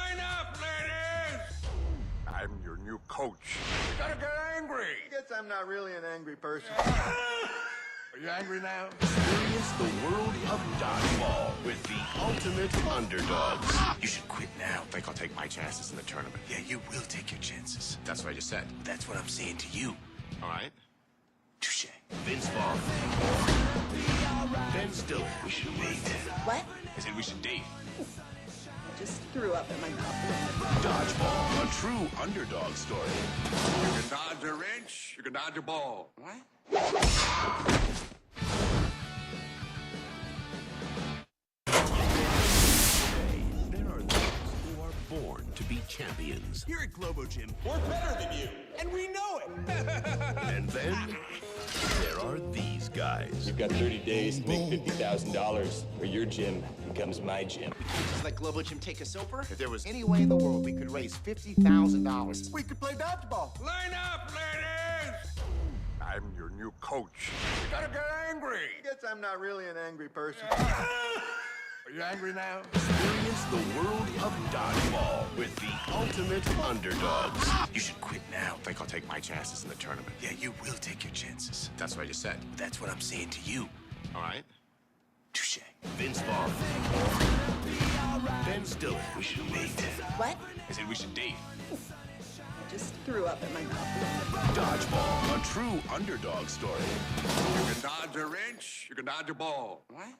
Line up, ladies! I'm your new coach. You gotta get angry. I guess I'm not really an angry person. Are you angry now? Experience the world of dodgeball with the ultimate underdogs. You should quit now. Think I'll take my chances in the tournament. Yeah, you will take your chances. That's what I just said. That's what I'm saying to you. All right? Touche. Vince Vaughn. Ben Stiller. We should date. What? I said we should date. I just threw up in my mouth. Dodgeball, a true underdog story. You can dodge a wrench, you can dodge a ball. What? There are those who are born to be champions. Here at Globo Gym, we're better than you, and we know it. And then there are these guys. You've got 30 days to make $50,000, or your gym becomes my gym. Just let Globo Gym take us over. If there was any way in the world we could raise $50,000, We could play dodgeball. Line up, ladies! I'm your new coach. You gotta get angry. I guess I'm not really an angry person. Are you angry now? Experience the world of dodgeball with the ultimate underdogs. You should quit now. Think I'll take my chances in the tournament. Yeah, you will take your chances. That's what I just said. That's what I'm saying to you. All right? Touche. Vince Vaughn. Ben Stiller. We should date. What? I said we should date. I just threw up in my mouth. Dodgeball, a true underdog story. You can dodge a wrench, you can dodge a ball. What?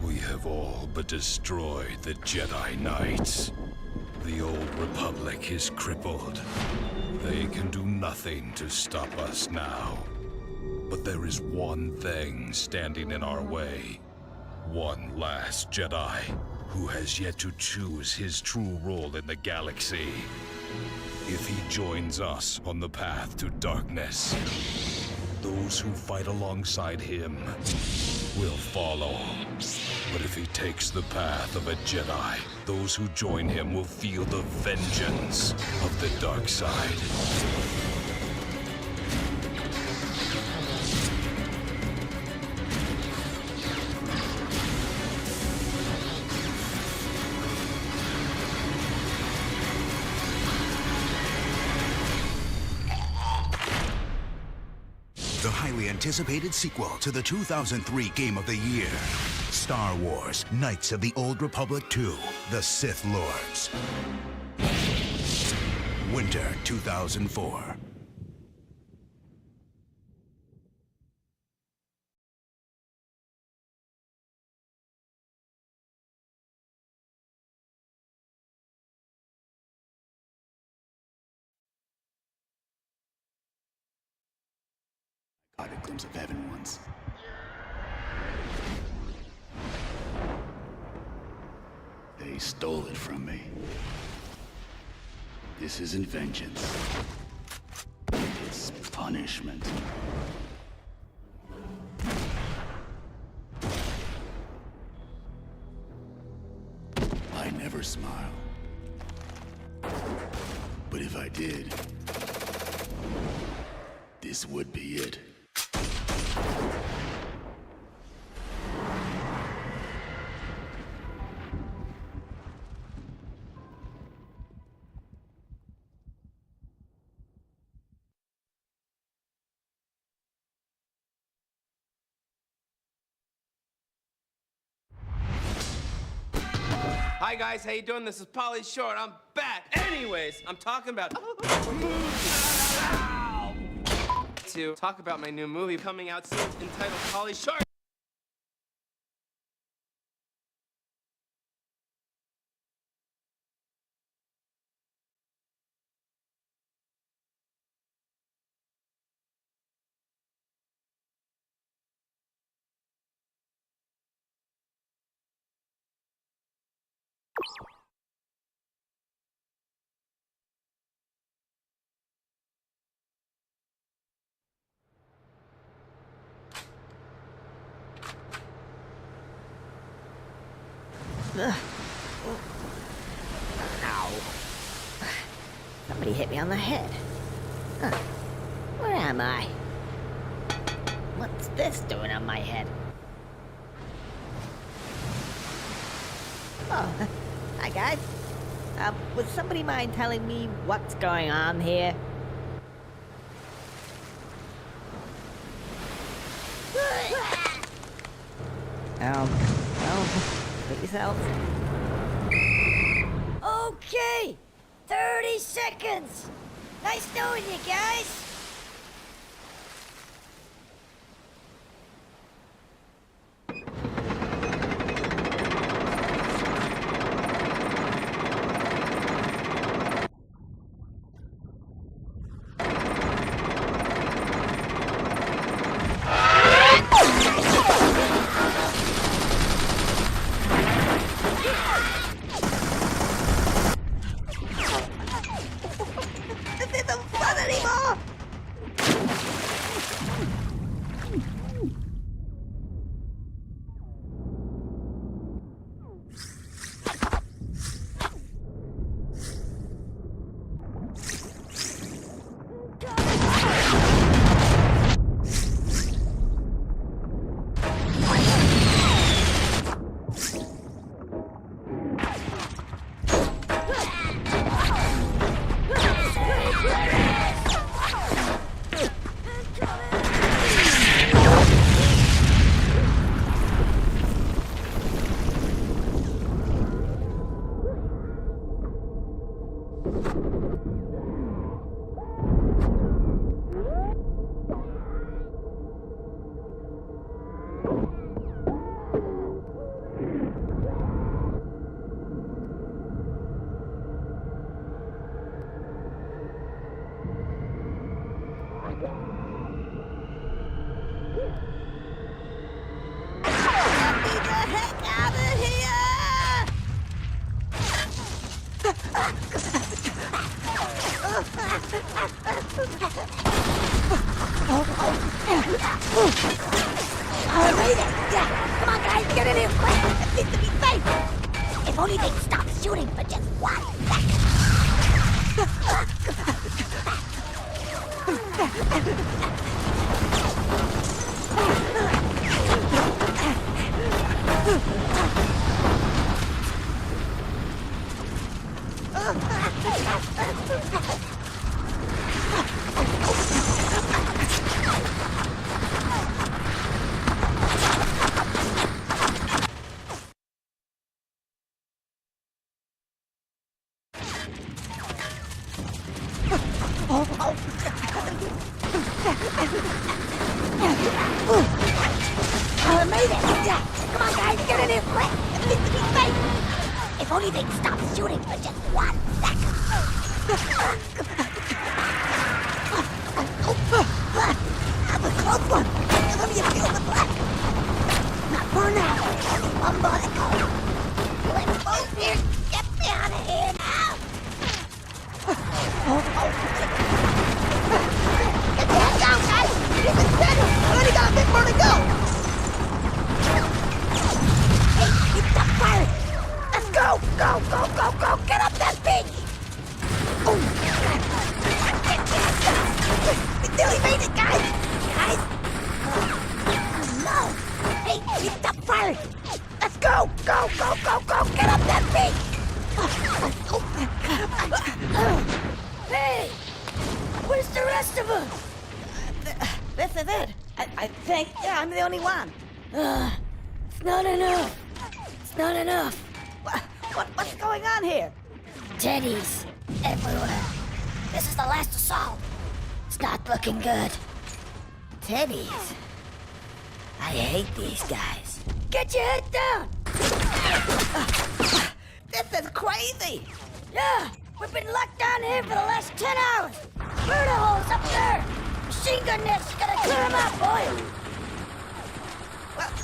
We have all but destroyed the Jedi Knights. The old Republic is crippled. They can do nothing to stop us now. But there is one thing standing in our way. One last Jedi who has yet to choose his true role in the galaxy. If he joins us on the path to darkness, those who fight alongside him will follow. But if he takes the path of a Jedi, those who join him will feel the vengeance of the dark side. The highly anticipated sequel to the 2003 Game of the Year. Star Wars, Knights of the Old Republic 2, The Sith Lords. Winter 2004. caught a glimpse of heaven once. They stole it from me. This isn't vengeance. It's punishment. I never smile. But if I did, this would be it. Hi guys, how you doing? This is Pauly Shore. I'm back. Anyways, I'm talking about to talk about my new movie coming out soon entitled Pauly Shore. Ow. Somebody hit me on the head. Huh. Where am I? What's this doing on my head? Oh, hi guys. Would somebody mind telling me what's going on here? Put yourselves. Okay, 30 seconds. Nice knowing you guys. This isn't fun anymore! I made it! Yeah! Come on, guys, get in here quick! It needs to be safe! If only they'd stop shooting for just 1 I made it! Yeah! Come on, guys, get in here quick! It needs to be safe! If only they'd stop shooting for just 1 second! That was a close one! Let me feel the black! Not for now! Only 1 more to go! Let's move here! Get me out of here now! Get your head down, guys! Keep it steady! I only got a bit more to go! Hey, keep that firing! Let's go! Go, go, go, go! Get up that beach! Oh! We nearly made it, guys! Guys! Oh, no! Hey, keep that firing! Let's go! Go, go, go, go! Get up that beach! Hey! Where's the rest of them? This is it. I think, yeah, I'm the only one. It's not enough. It's not enough. What's going on here? Teddies everywhere. This is the last assault. It's not looking good. Teddies? I hate these guys. Get your head down! This is crazy! Yeah, we've been locked down here for the last 10 hours. Murder holes up there. Machine gun nests gonna clear them out, boy.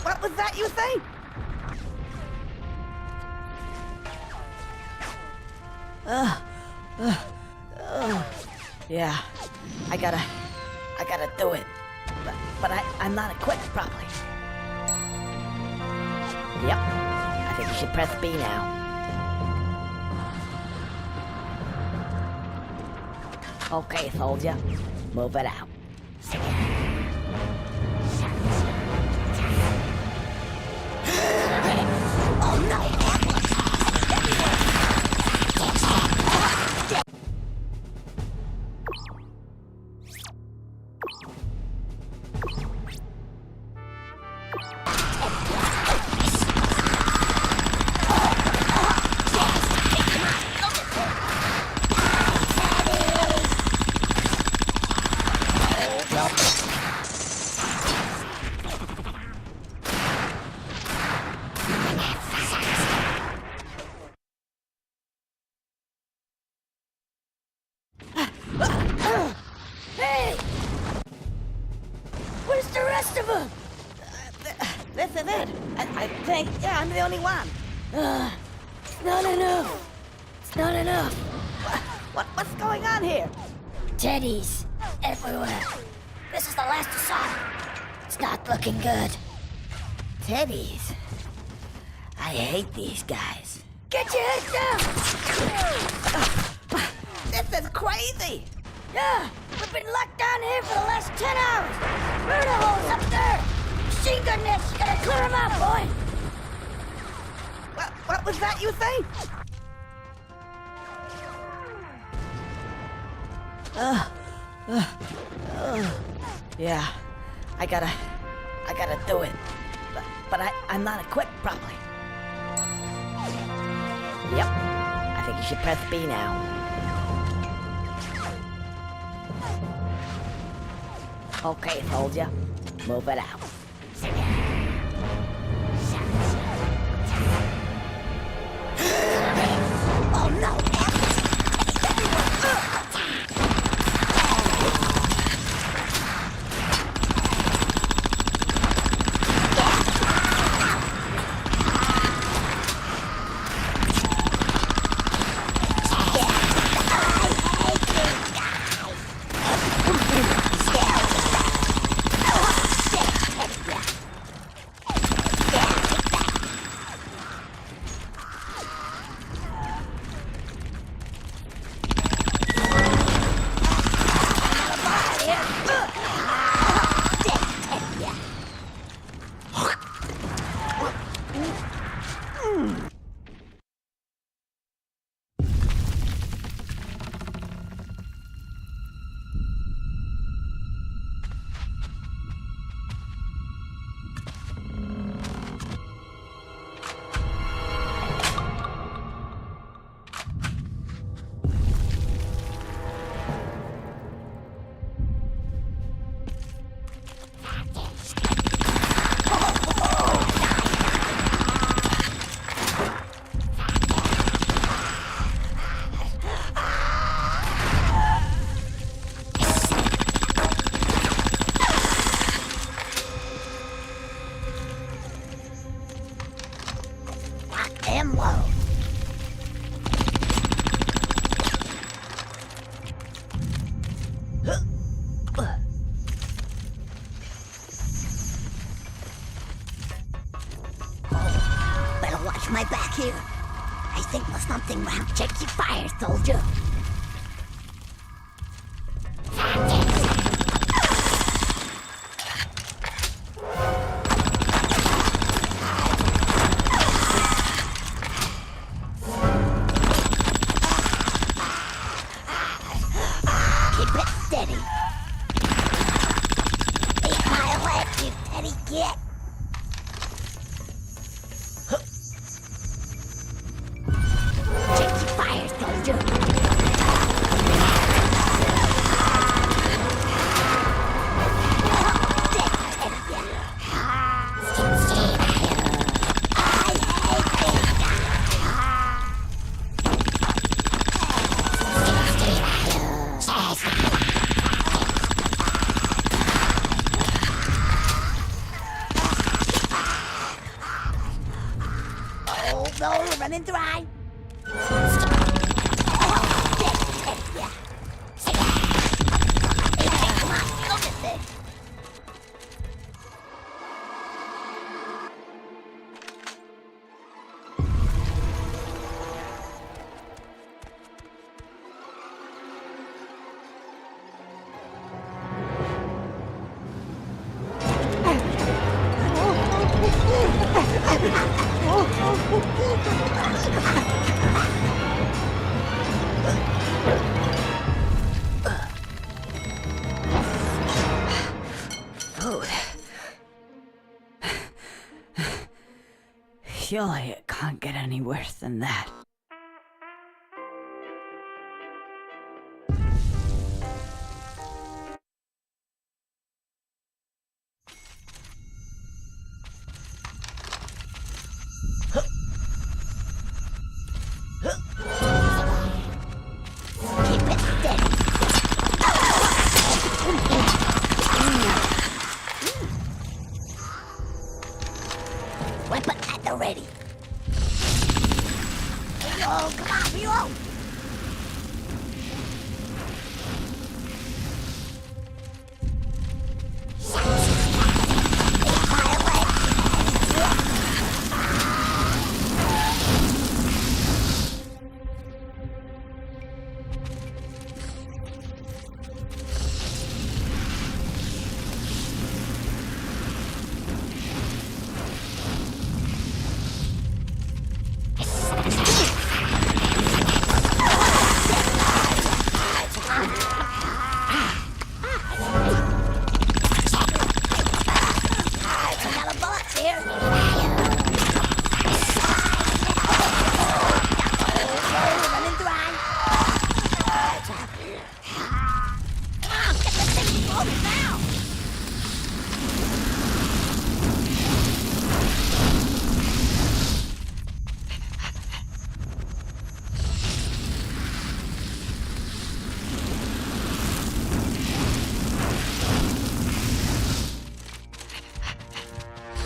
What was that you say? Yeah, I gotta do it. But I'm not equipped properly. Yep, I think you should press B now. Okay, soldier. Move it out. Oh no! Hey! Where's the rest of them? This is it. I think, yeah, I'm the only one. It's not enough. It's not enough. What's going on here? Teddies everywhere. This is the last assault. It's not looking good. Teddies. I hate these guys. Get your head down! This is crazy. Yeah, we've been locked down here for the last 10 hours. Murder holes up there. Machine gun nests, you gotta clear them out, boy. What was that you say? Yeah, I gotta do it. But I'm not equipped properly. Yep, I think you should press B now. Okay, soldier, move it out. Oh no! My back here. I think there's something wrong. Check your fire, soldier. Keep it steady. Eat my leg, you petty git. No, we're running dry. Come on, look at this. Food. Surely it can't get any worse than that. Weapon at the ready. Hero, come on, hero!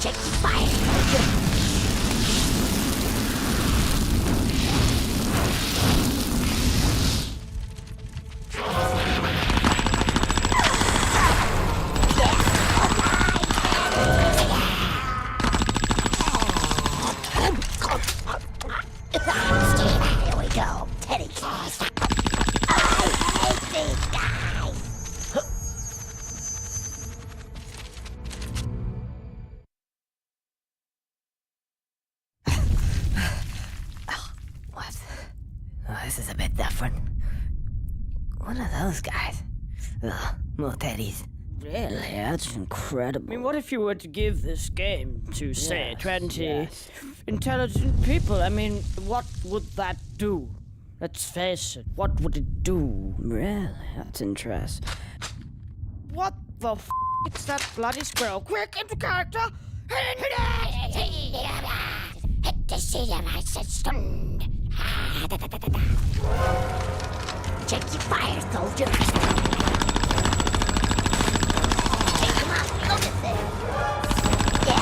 Check your fire. Here we go, Teddy Claus. I hate these guys. What? Oh, this is a bit different. What are those guys? Ugh, more teddies. Really? That's incredible. I mean, what if you were to give this game to, say, 20 intelligent people? I mean, what would that do? Let's face it, what would it do? Really? That's interesting. What the f***? It's that bloody squirrel. Quick, into character! Check your fire, soldier. Hey, come on, look at this. Yeah.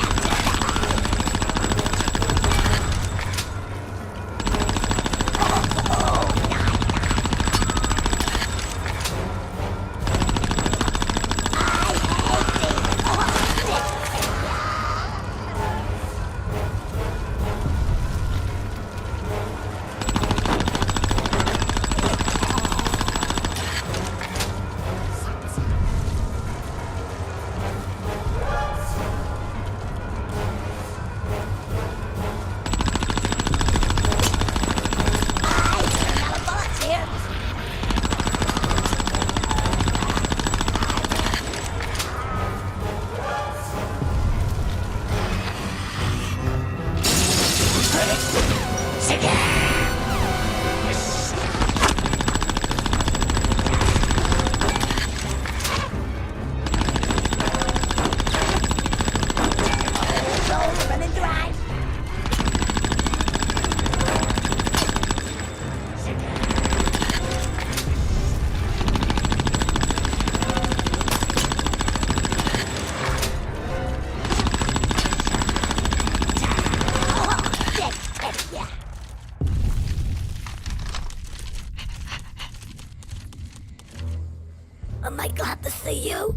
Am I glad to see you?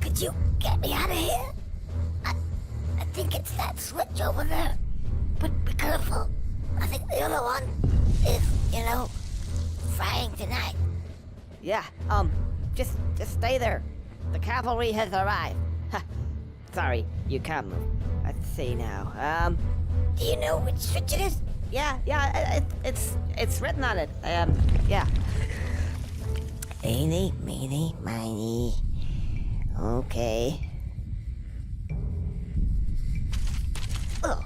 Could you get me out of here? I think it's that switch over there. But be careful. I think the other one is, frying tonight. Yeah, just stay there. The cavalry has arrived. Sorry, you can't move. Let's see now. Do you know which switch it is? Yeah, it's written on it. Yeah. Eeny, meeny, miny. Okay. Oh.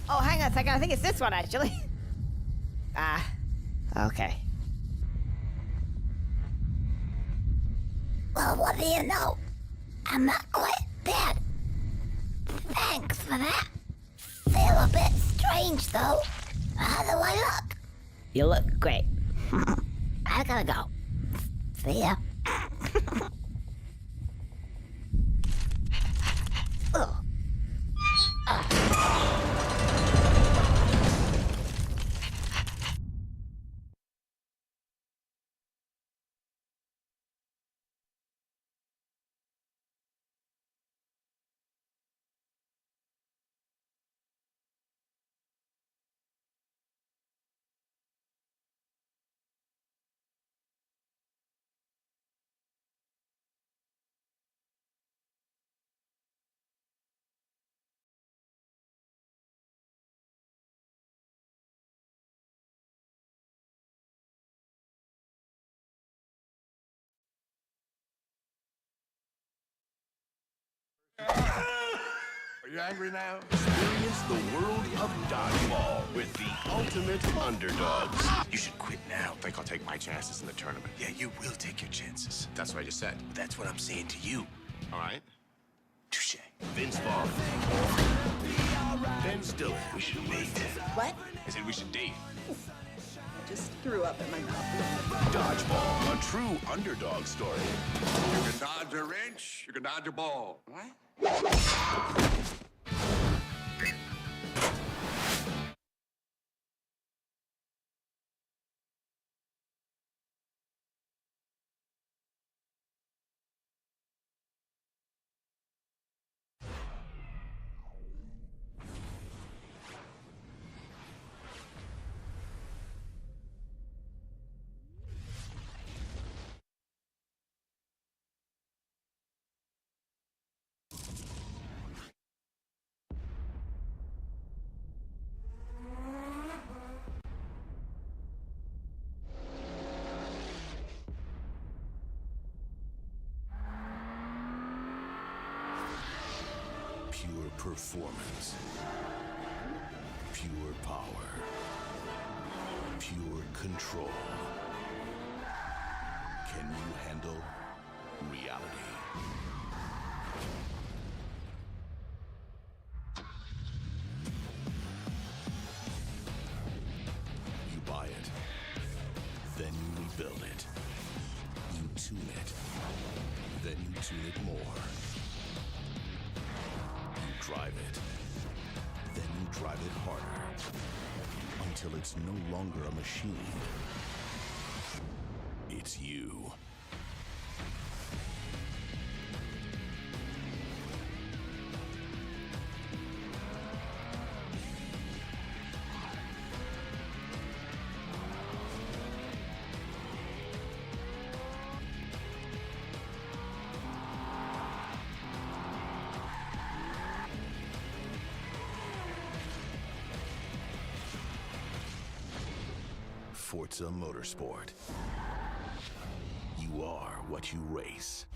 Oh, hang on a second. I think it's this one, actually. Okay. Well, what do you know? I'm not quite dead. Thanks for that. Feel a bit strange, though. How do I look? You look great. I gotta go. See ya. Oh. Are you angry now? Experience the world of dodgeball with the ultimate underdogs. You should quit now. Think I'll take my chances in the tournament. Yeah, you will take your chances. That's what I just said. That's what I'm saying to you. All right? Touche. Vince Vaughn. Ben Stiller. We should date. What? I said we should date. I just threw up in my mouth. Dodgeball, a true underdog story. You can dodge a wrench, you can dodge a ball. What? Pure performance. Pure power. Pure control. Can you handle reality? You buy it. Then you rebuild it. You tune it. Then you tune it more. Drive it. Then you drive it harder. Until it's no longer a machine. It's you. Forza Motorsport. You are what you race.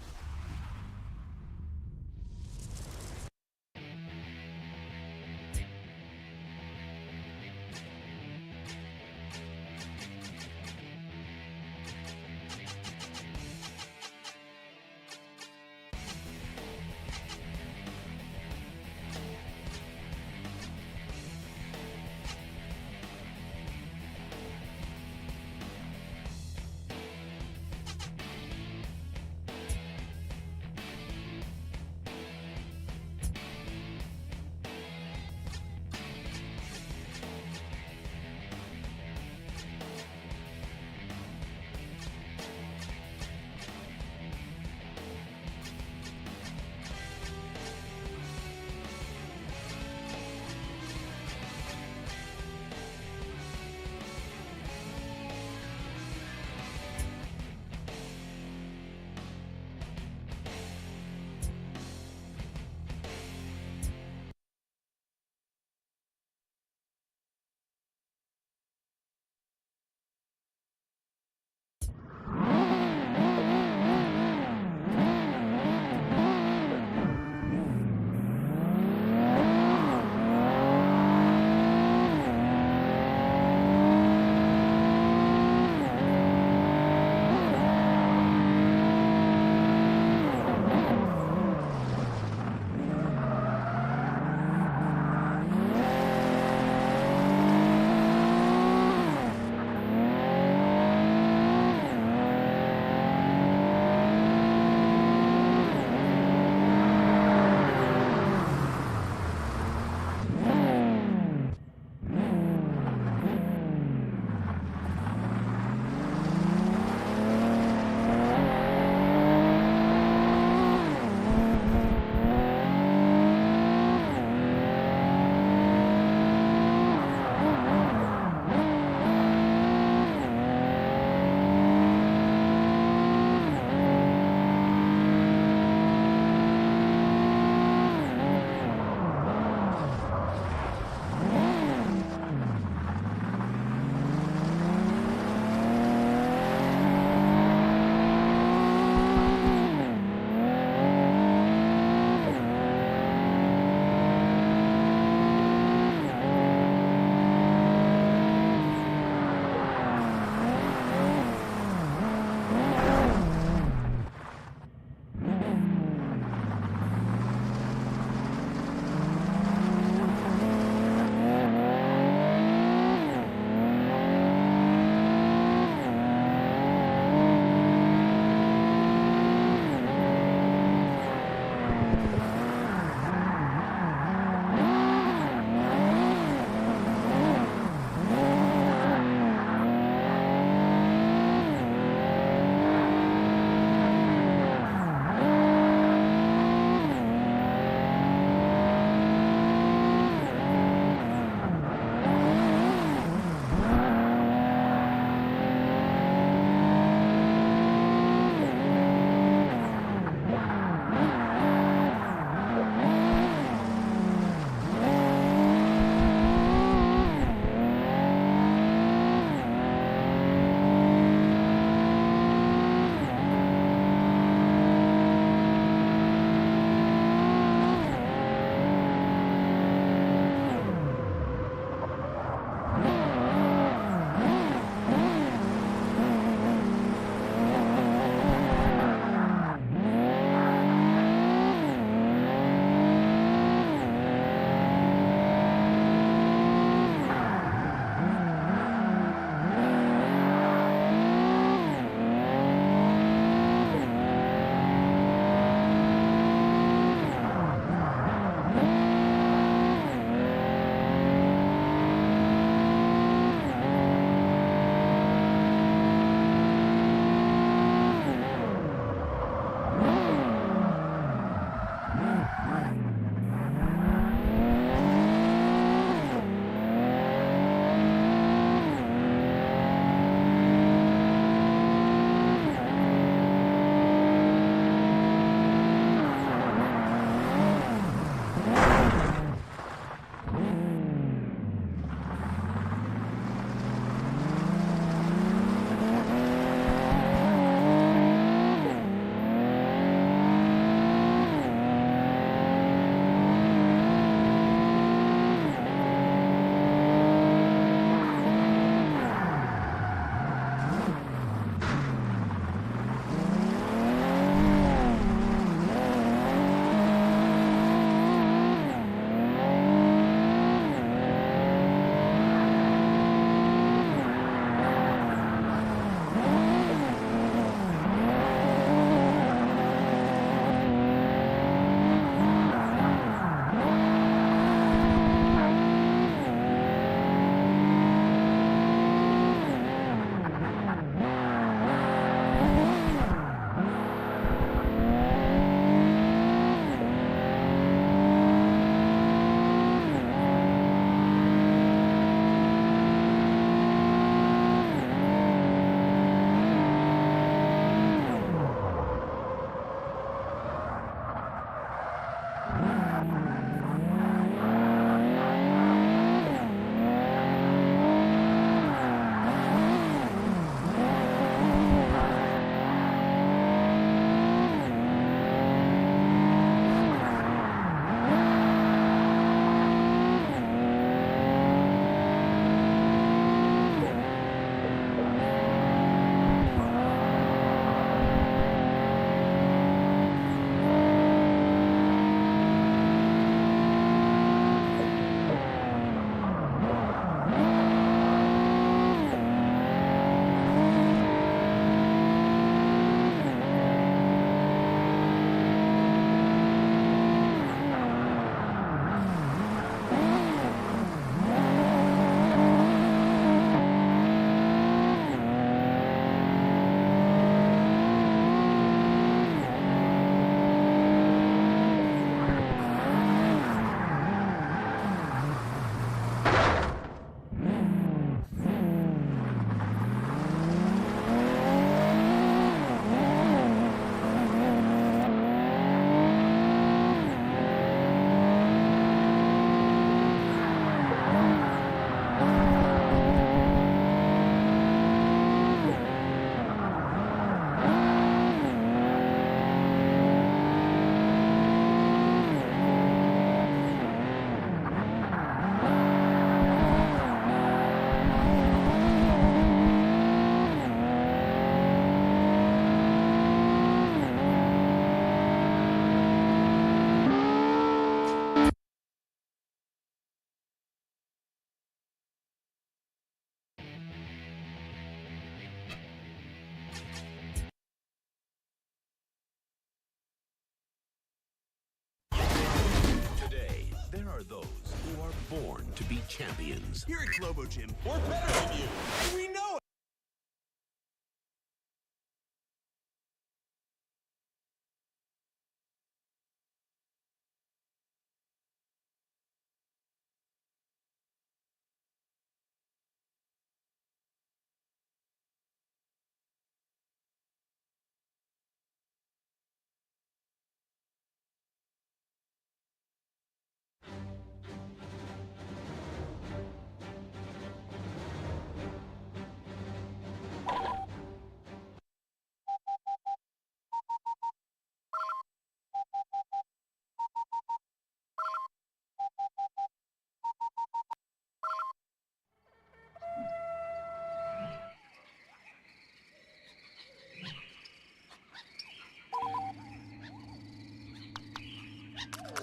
born to be champions. Here at Globo Gym, we're better than you, and we know it.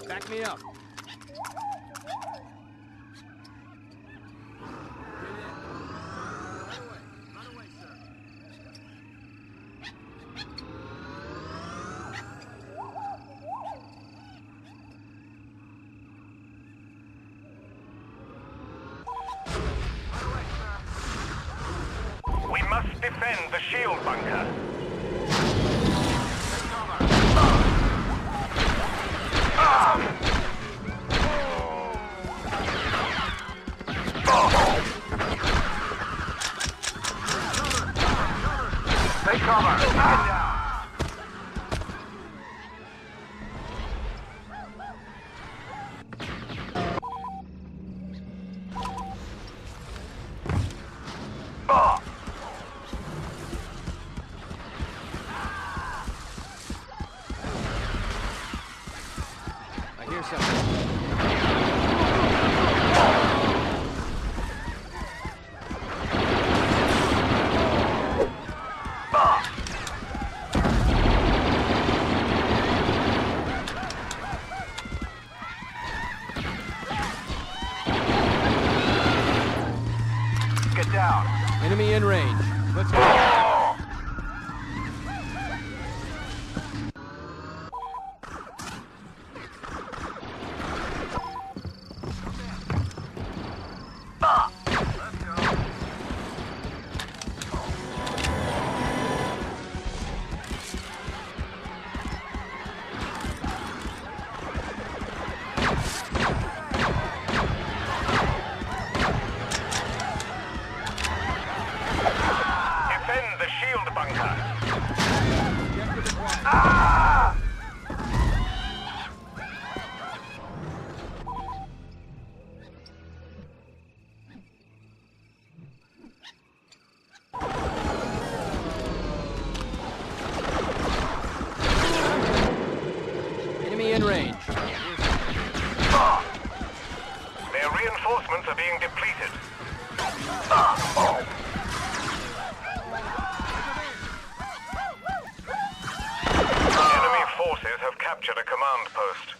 Back me up. We must defend the shield bunker. Take cover. I hear something. Get down. Enemy in range. Let's go. Defend the shield bunker. Enemy in range. Their reinforcements are being depleted. Enemy forces have captured a command post.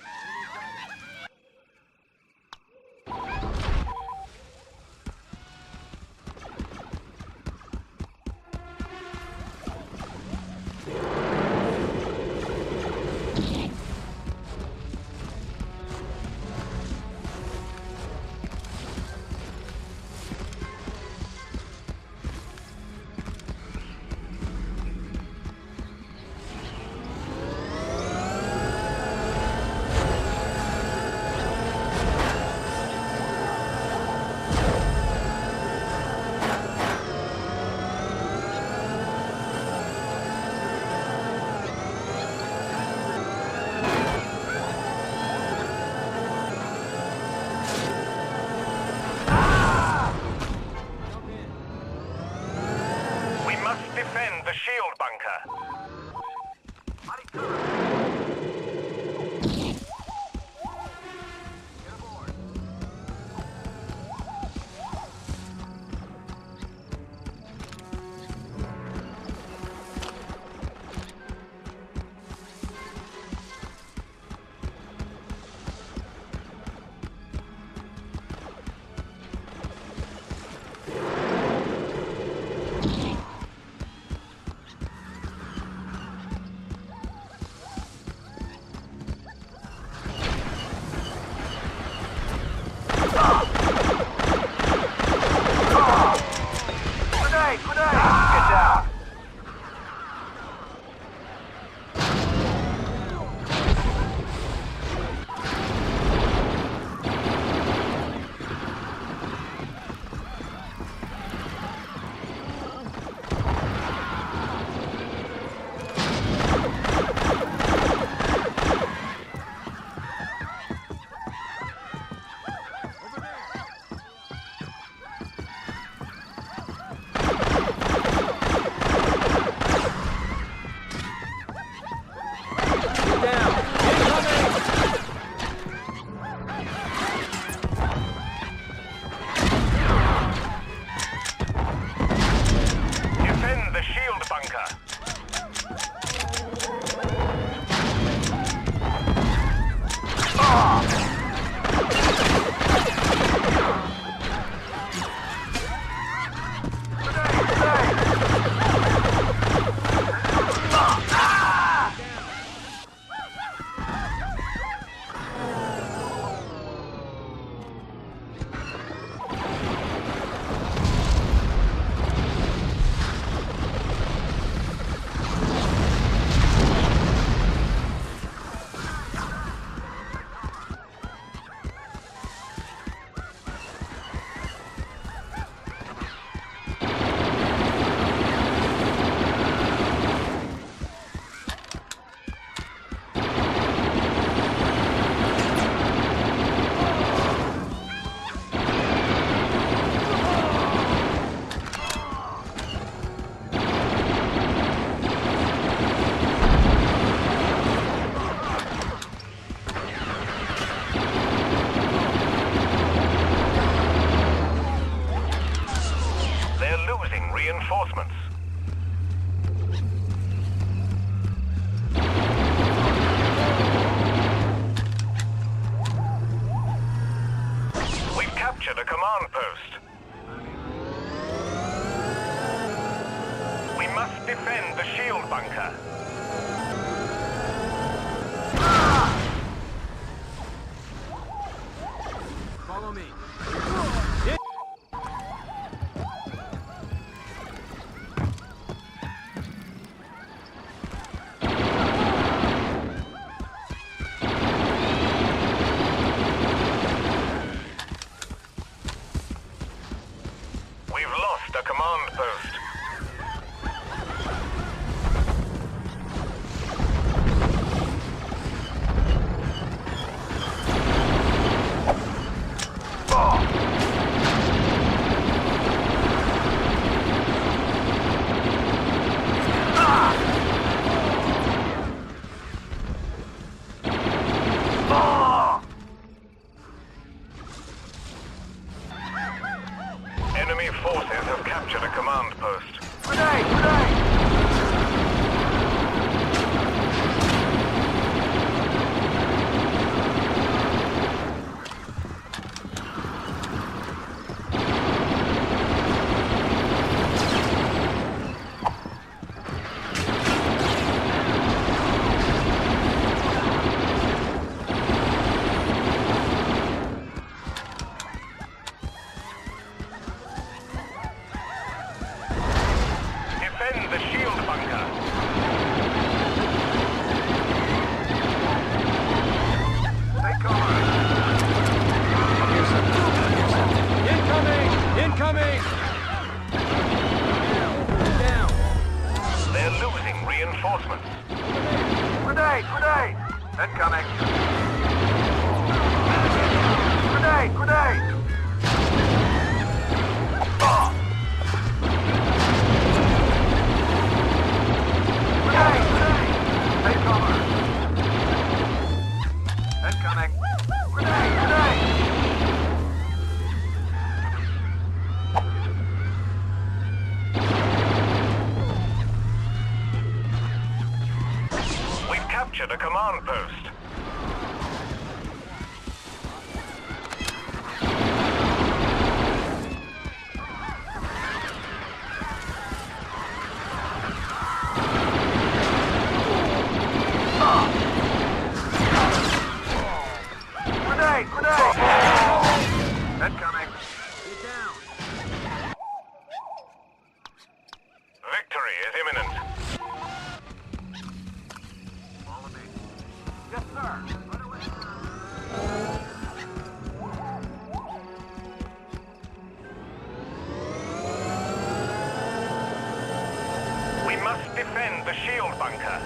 Grenade! Get down! Defend the shield bunker. They're losing reinforcements. We've captured a command post. We must defend the shield bunker. Follow me. We've lost a command post. Enemy forces have captured a command post. Grenade! Defend the shield bunker. Take cover. Incoming! Down. They're losing reinforcements. Grenade! Incoming. Grenade! Take cover. Incoming. Grenade! We've captured a command post. defend the shield bunker.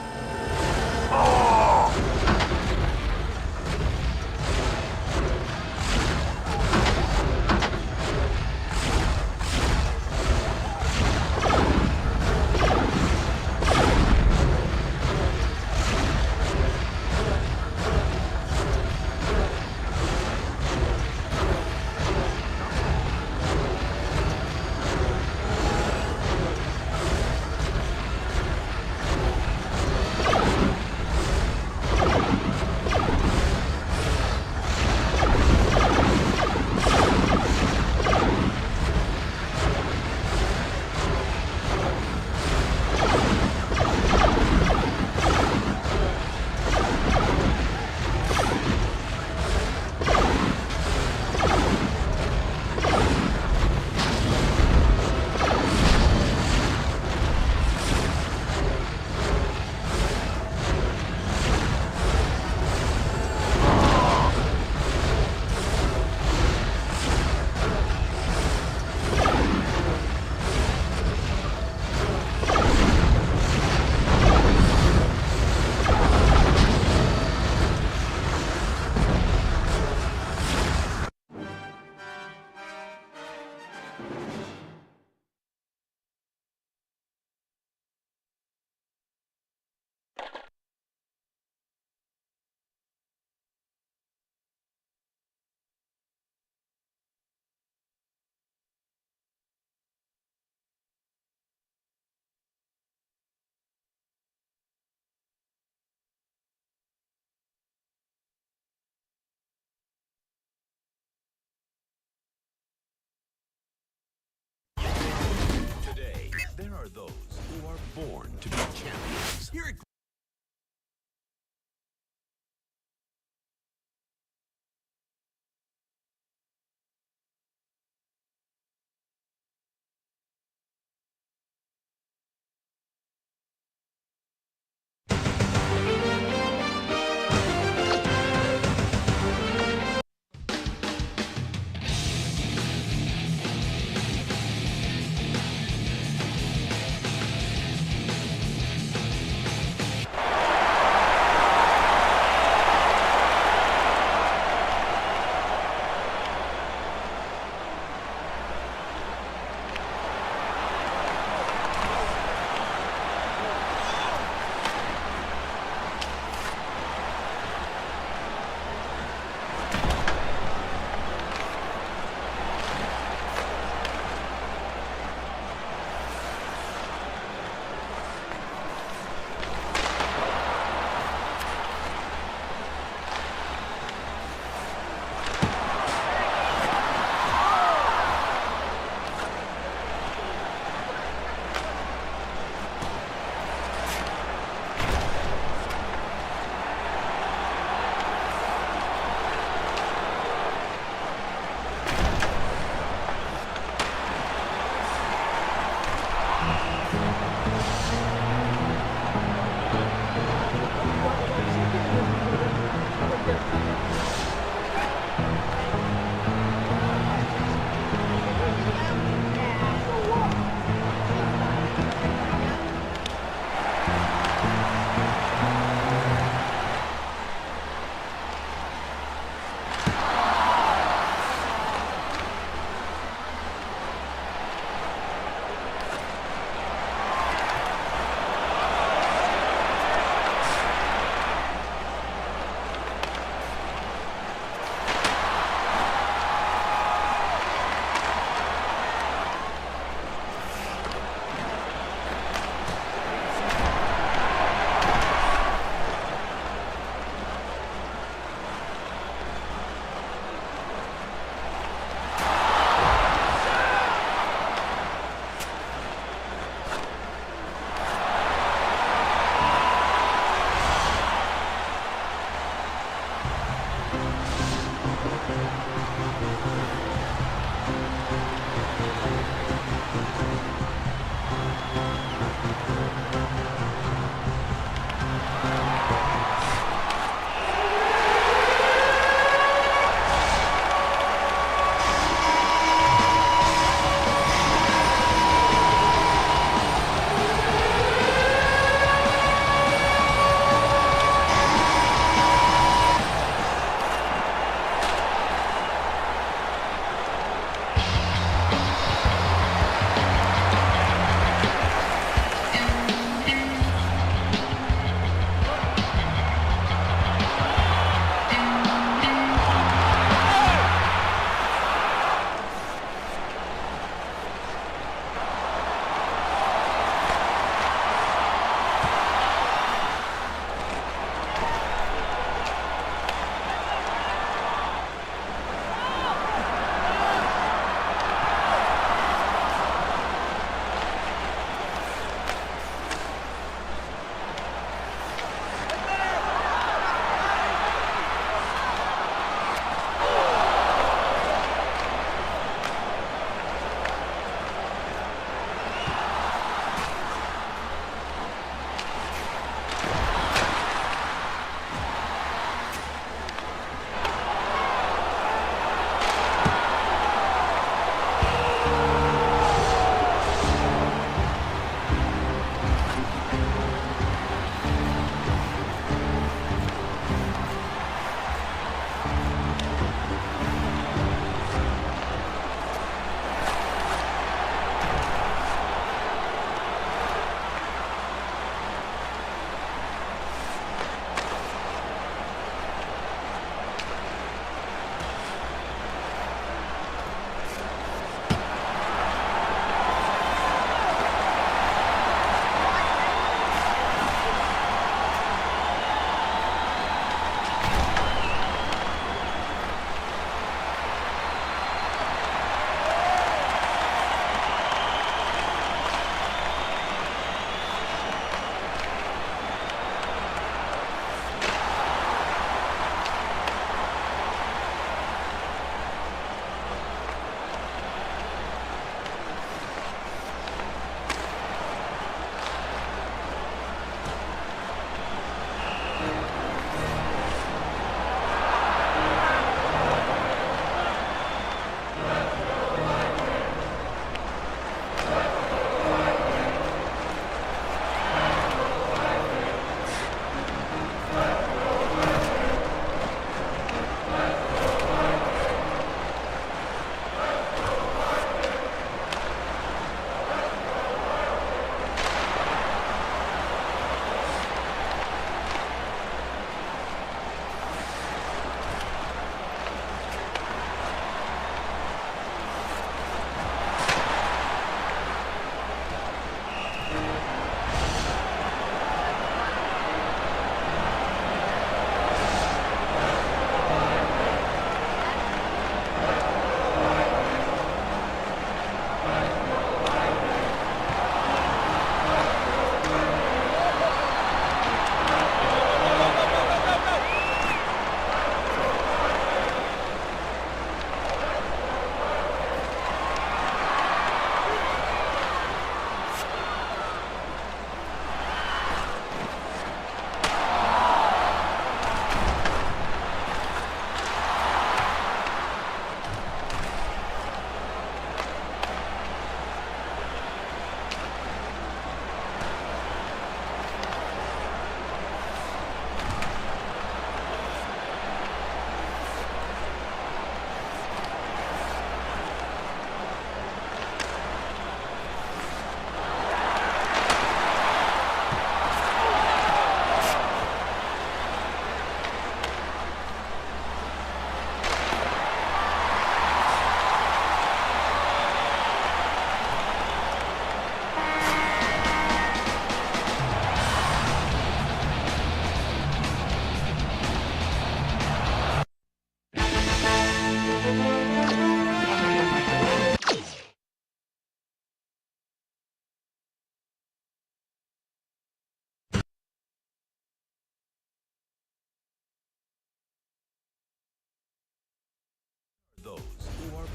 Today, there are those who are born to be champions. Here at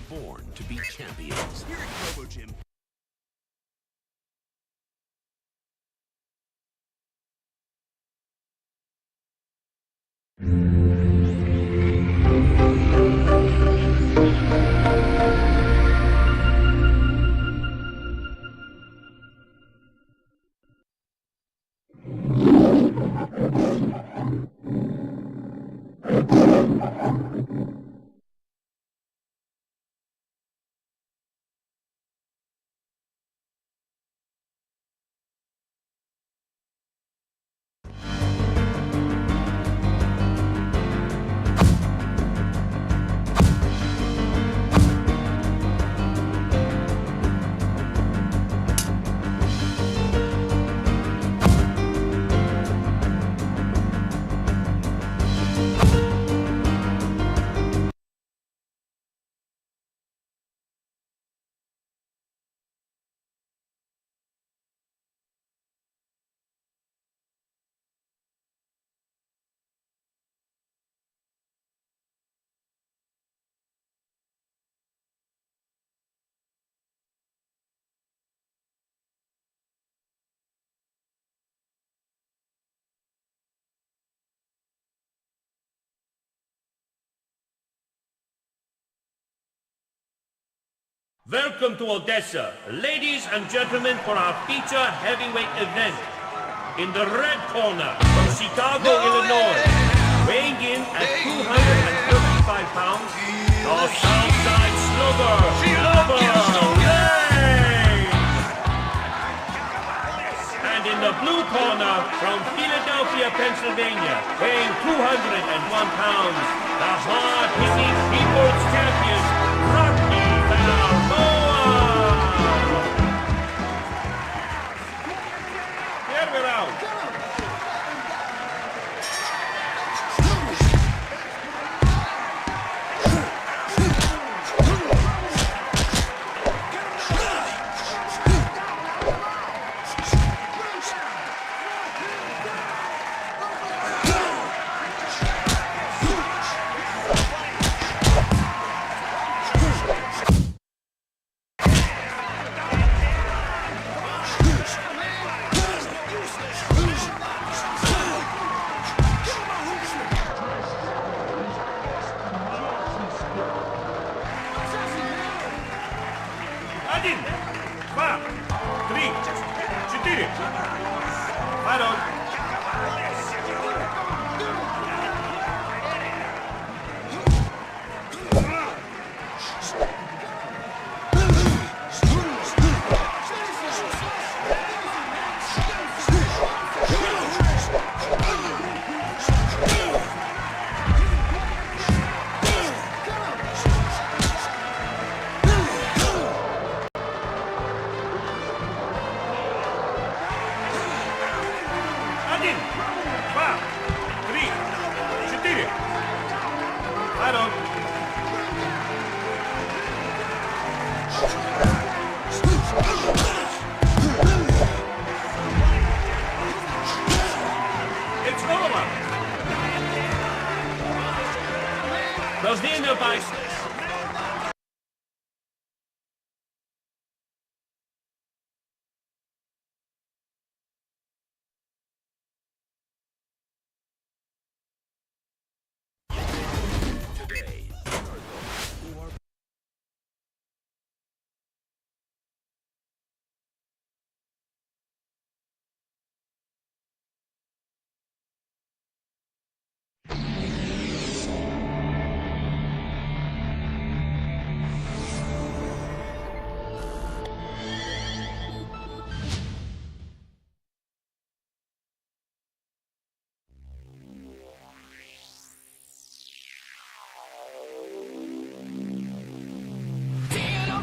born to be champions. Here at Robo Gym. Welcome to Odessa, ladies and gentlemen, for our feature heavyweight event. In the red corner, from Chicago, Illinois, weighing in at 235 pounds, the Southside Slugger, Ray! And in the blue corner, from Philadelphia, Pennsylvania, weighing 201 pounds, the hard-hitting People's Champion, Rocky Balboa! Get it out! Один, два, три, четыре. Вперед. Один, два, три, четыре. Вперед. It's over. Должны напасть.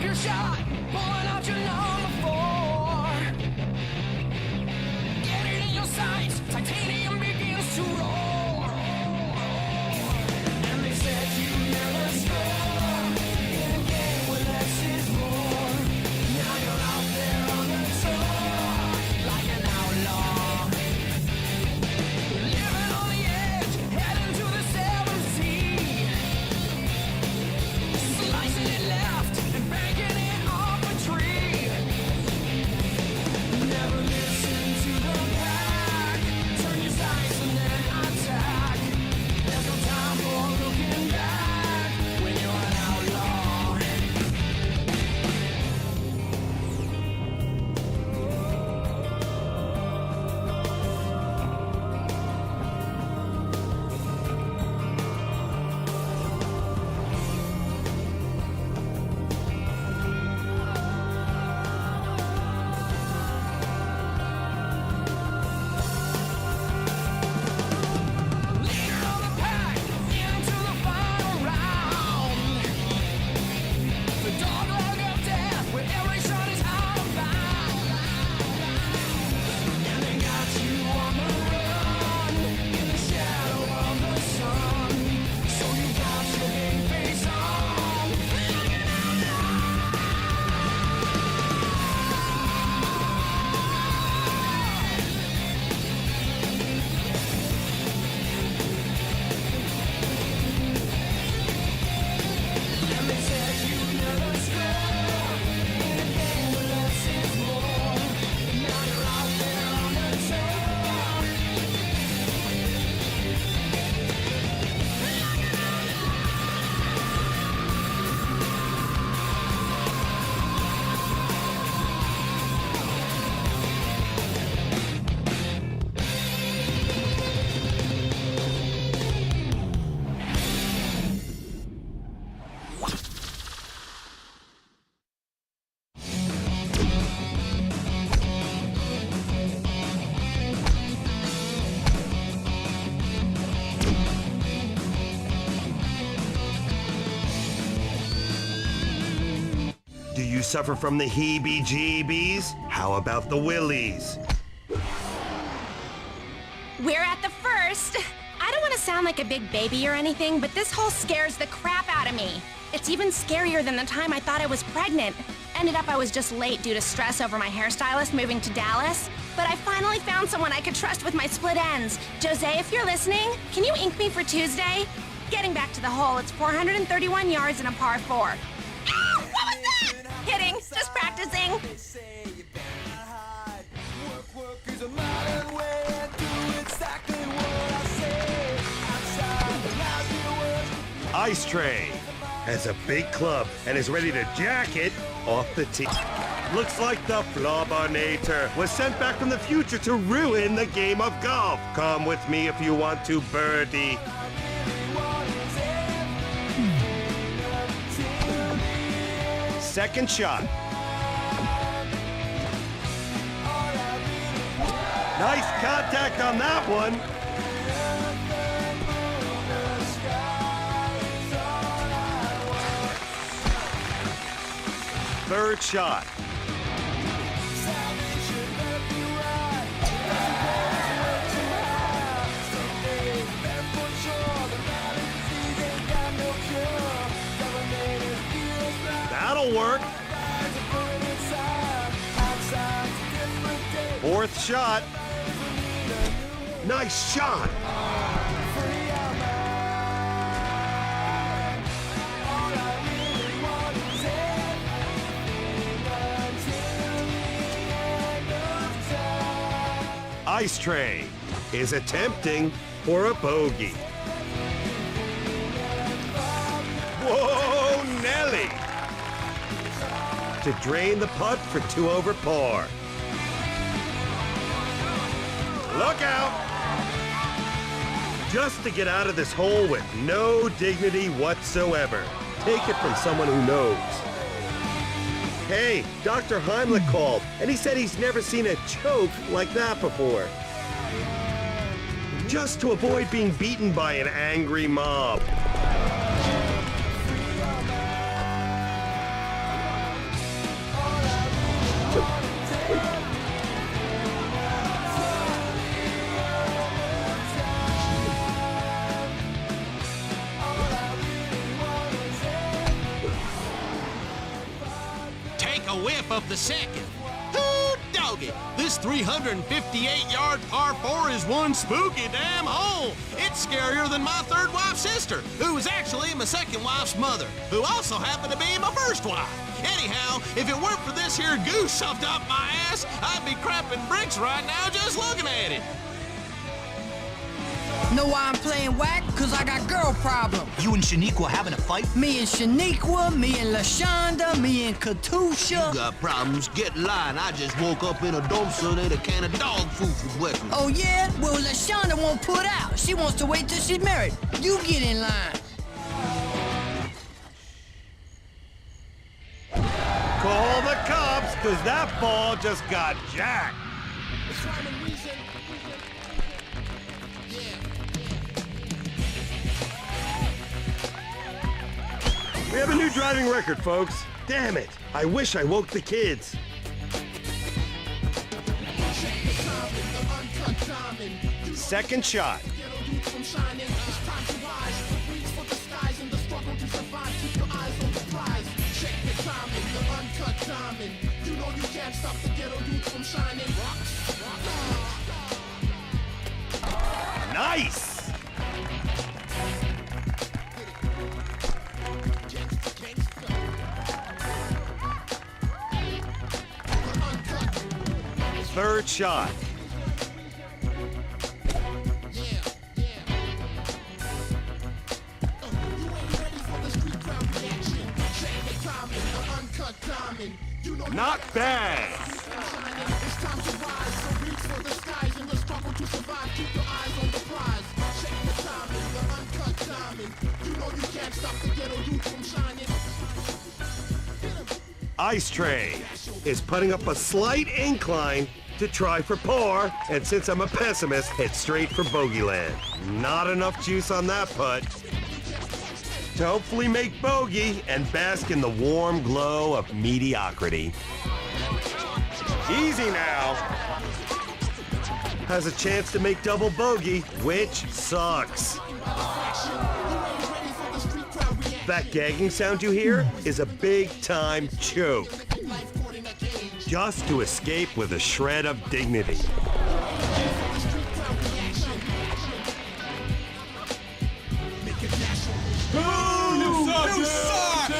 Your shot, pulling out your number 4. Get it in your sights, titanium begins to roar. And they said you never score in a game where less is more. Now you're out there on the tour, like an outlaw. Living on the edge, heading to the 7th sea. Slicing it left. Do you suffer from the heebie-jeebies? How about the willies? We're at the first. I don't want to sound like a big baby or anything, but this hole scares the crap out of me. It's even scarier than the time I thought I was pregnant. Ended up I was just late due to stress over my hairstylist moving to Dallas. But I finally found someone I could trust with my split ends. Jose, if you're listening, can you ink me for Tuesday? Getting back to the hole, it's 431 yards and a par 4. Ow! What was that? Kidding, just practicing. Ice Tray has a big club and is ready to jack it off the tee. Looks like the Flobbernator was sent back from the future to ruin the game of golf. Come with me if you want to, birdie. Second shot. Nice contact on that one. Third shot. That'll work. Fourth shot. Nice shot. Ice Tray is attempting for a bogey. Whoa, Nelly! To drain the putt for 2 over par. Look out! Just to get out of this hole with no dignity whatsoever. Take it from someone who knows. Hey, Dr. Heimlich called, and he said he's never seen a choke like that before. Just to avoid being beaten by an angry mob. A whiff of the second. Ooh, doggy. This 358-yard par 4 is one spooky damn hole. It's scarier than my third wife's sister, who was actually my second wife's mother, who also happened to be my first wife. Anyhow, if it weren't for this here goose shoved up my ass, I'd be crapping bricks right now just looking at it. Know why I'm playing whack? Cause I got girl problem. You and Shaniqua having a fight? Me and Shaniqua, me and LaShonda, me and Katusha. You got problems? Get in line. I just woke up in a dumpster and ate a can of dog food for breakfast. Oh yeah? Well, LaShonda won't put out. She wants to wait till she's married. You get in line. Call the cops, cause that ball just got jacked. We have a new driving record, folks. Damn it. I wish I woke the kids. Second shot. Nice! Third shot. Not bad. Ice Tray is putting up a slight incline to try for par, and since I'm a pessimist, head straight for bogeyland. Not enough juice on that putt. to hopefully make bogey and bask in the warm glow of mediocrity. Easy now. Has a chance to make double bogey, which sucks. That gagging sound you hear is a big-time choke. Just to escape with a shred of dignity. You suck!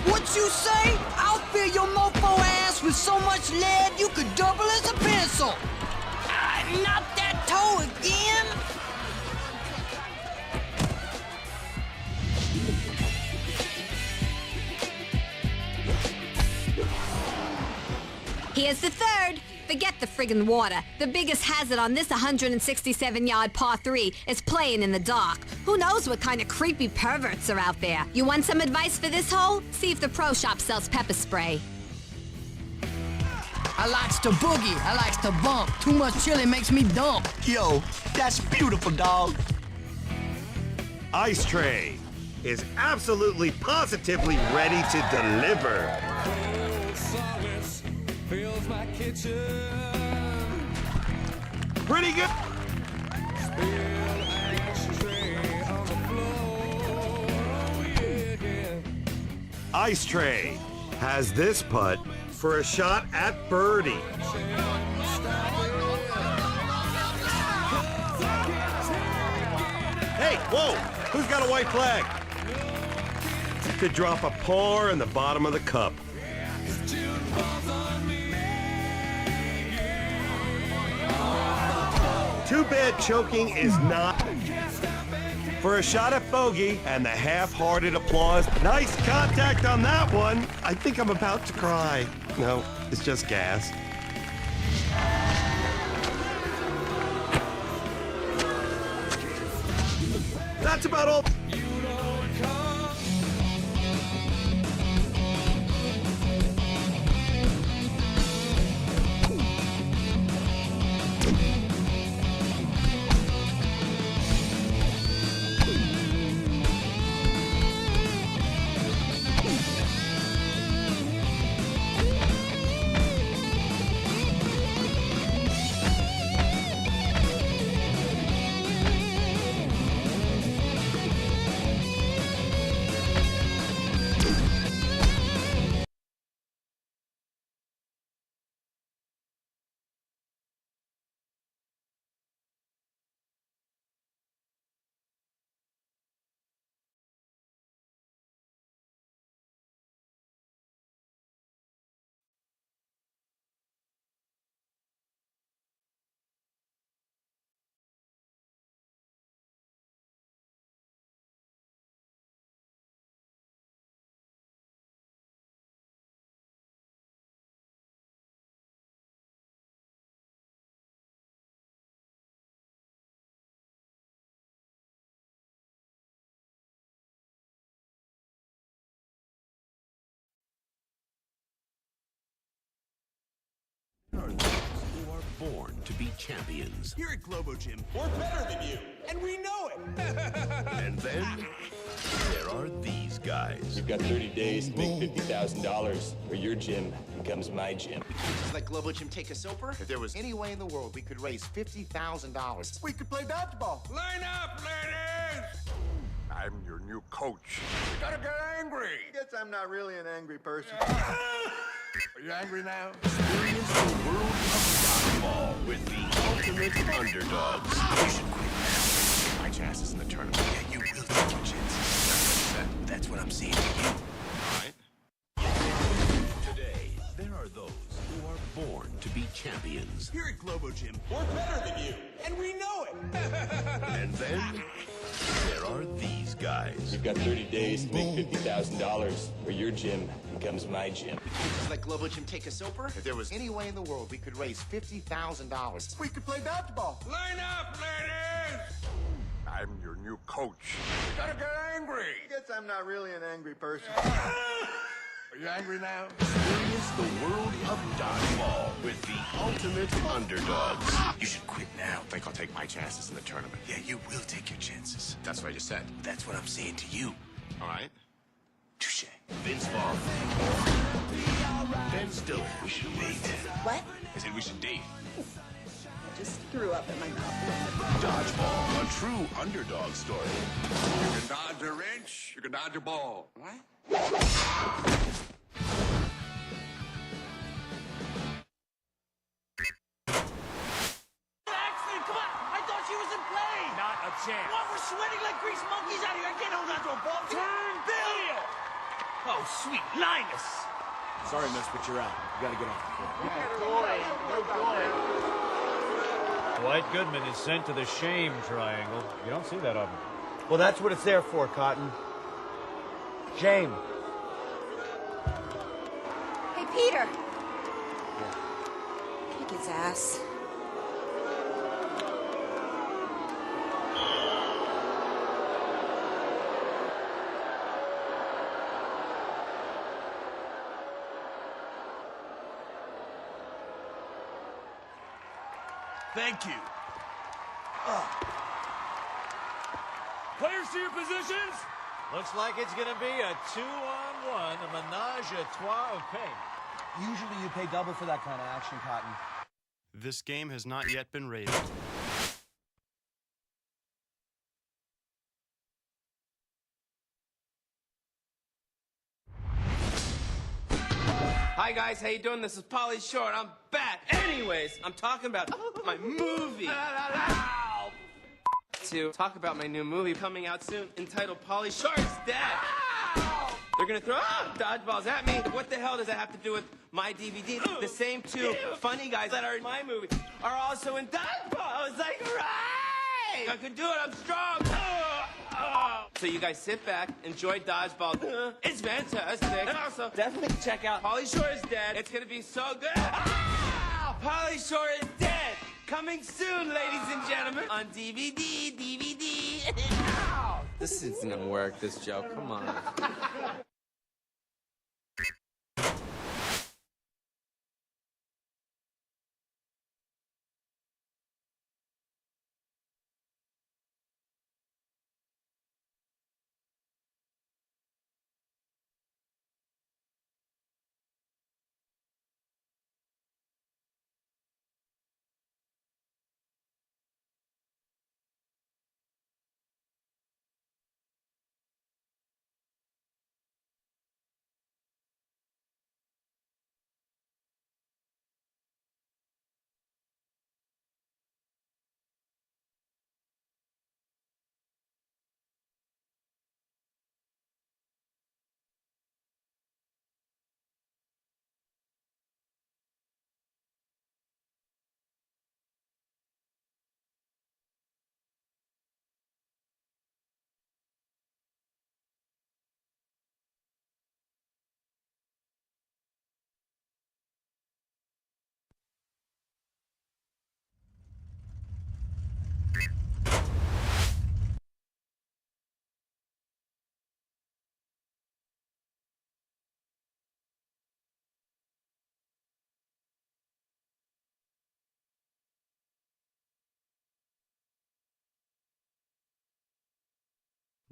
What you say? I'll fill your mofo ass with so much lead you could double as a pencil. Not that toe again. Here's the third. Forget the friggin' water. The biggest hazard on this 167-yard par 3 is playing in the dark. Who knows what kind of creepy perverts are out there? You want some advice for this hole? See if the pro shop sells pepper spray. I likes to boogie. I likes to bump. Too much chili makes me dump. Yo, that's beautiful, dog. Ice Tray is absolutely positively ready to deliver. Fills my kitchen. Pretty good. Ice Tray has this putt for a shot at birdie. Hey, whoa! Who's got a white flag? To drop a par in the bottom of the cup. Too bad choking is not. For a shot at bogey and the half-hearted applause. Nice contact on that one. I think I'm about to cry. No, it's just gas. That's about all. There are those who are born to be champions. Here at Globo Gym, we're better than you, and we know it. And then there are these guys. You've got 30 days to make $50,000, or your gym becomes my gym. Just let Globo Gym take us over. If there was any way in the world we could raise $50,000, we could play dodgeball. Line up, ladies! I'm your new coach. You gotta get angry. Guess I'm not really an angry person. Are you angry now? Experience the world of dodgeball with the ultimate underdogs. You should quit now. My chances in the tournament. Yeah, you will take your chances. That's what I'm saying to you. All right? Today, there are those who are born to be champions. Here at Globo Gym, we're better than you, and we know it. And then there are these guys. You've got 30 days to make $50,000, or your gym becomes my gym. Just let Globo Gym take us over. If there was any way in the world we could raise $50,000, we could play dodgeball. Line up, ladies! I'm your new coach. You gotta get angry. Guess I'm not really an angry person. Are you angry now? Experience the world of dodgeball with the ultimate underdogs. You should quit now. Think I'll take my chances in the tournament. Yeah, you will take your chances. That's what I just said. That's what I'm saying to you. All right? Touche. Vince Vaughn. Ben Stiller. We should date. What? I said we should date. I just threw up in my mouth. Dodgeball, a true underdog story. You can dodge a wrench, you can dodge a ball. What? Accident, come on! I thought she was in play! Not a chance. What, we're sweating like grease monkeys out here? I can't hold on to a ball. Turn, Bill! Oh, sweet Linus! Sorry, miss, but you're out. You gotta get off the court. Dwight Goodman is sent to the shame triangle. You don't see that often. Well, that's what it's there for, Cotton. Shame. Hey, Peter! Kick his ass. Thank you. Players to your positions. Looks like it's going to be a 2-on-1, a menage a trois of pain. Usually you pay double for that kind of action, Cotton. This game has not yet been rated. Hi guys, how you doing? This is Pauly Shore. I'm back. Anyways, I'm talking about my movie. Ow. To talk about my new movie coming out soon, entitled Pauly Shore's Dead. Ow. They're gonna throw dodgeballs at me. What the hell does that have to do with my DVD? The same two funny guys that are in my movie are also in dodgeballs. Like, right! I can do it. I'm strong. So you guys sit back, enjoy dodgeball. It's fantastic. And also, definitely check out Pauly Shore is Dead. It's gonna be so good. Pauly Shore is Dead. Coming soon, ladies and gentlemen, on DVD. This isn't gonna work, this joke. Come on.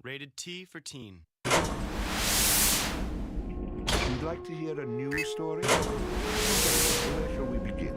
Rated T for teen. You'd like to hear a new story? Where shall we begin?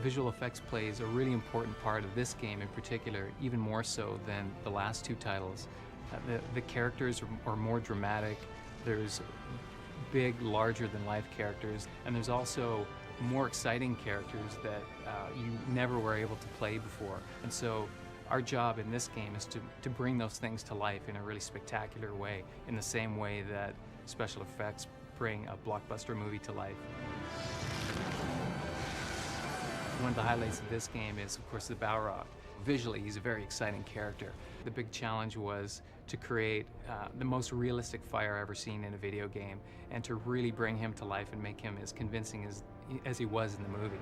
Visual effects plays a really important part of this game in particular, even more so than the last two titles. The characters are more dramatic, there's big, larger-than-life characters, and there's also more exciting characters that you never were able to play before. And so our job in this game is to bring those things to life in a really spectacular way, in the same way that special effects bring a blockbuster movie to life. One of the highlights of this game is, of course, the Balrog. Visually, he's a very exciting character. The big challenge was to create the most realistic fire ever seen in a video game, and to really bring him to life and make him as convincing as he was in the movie.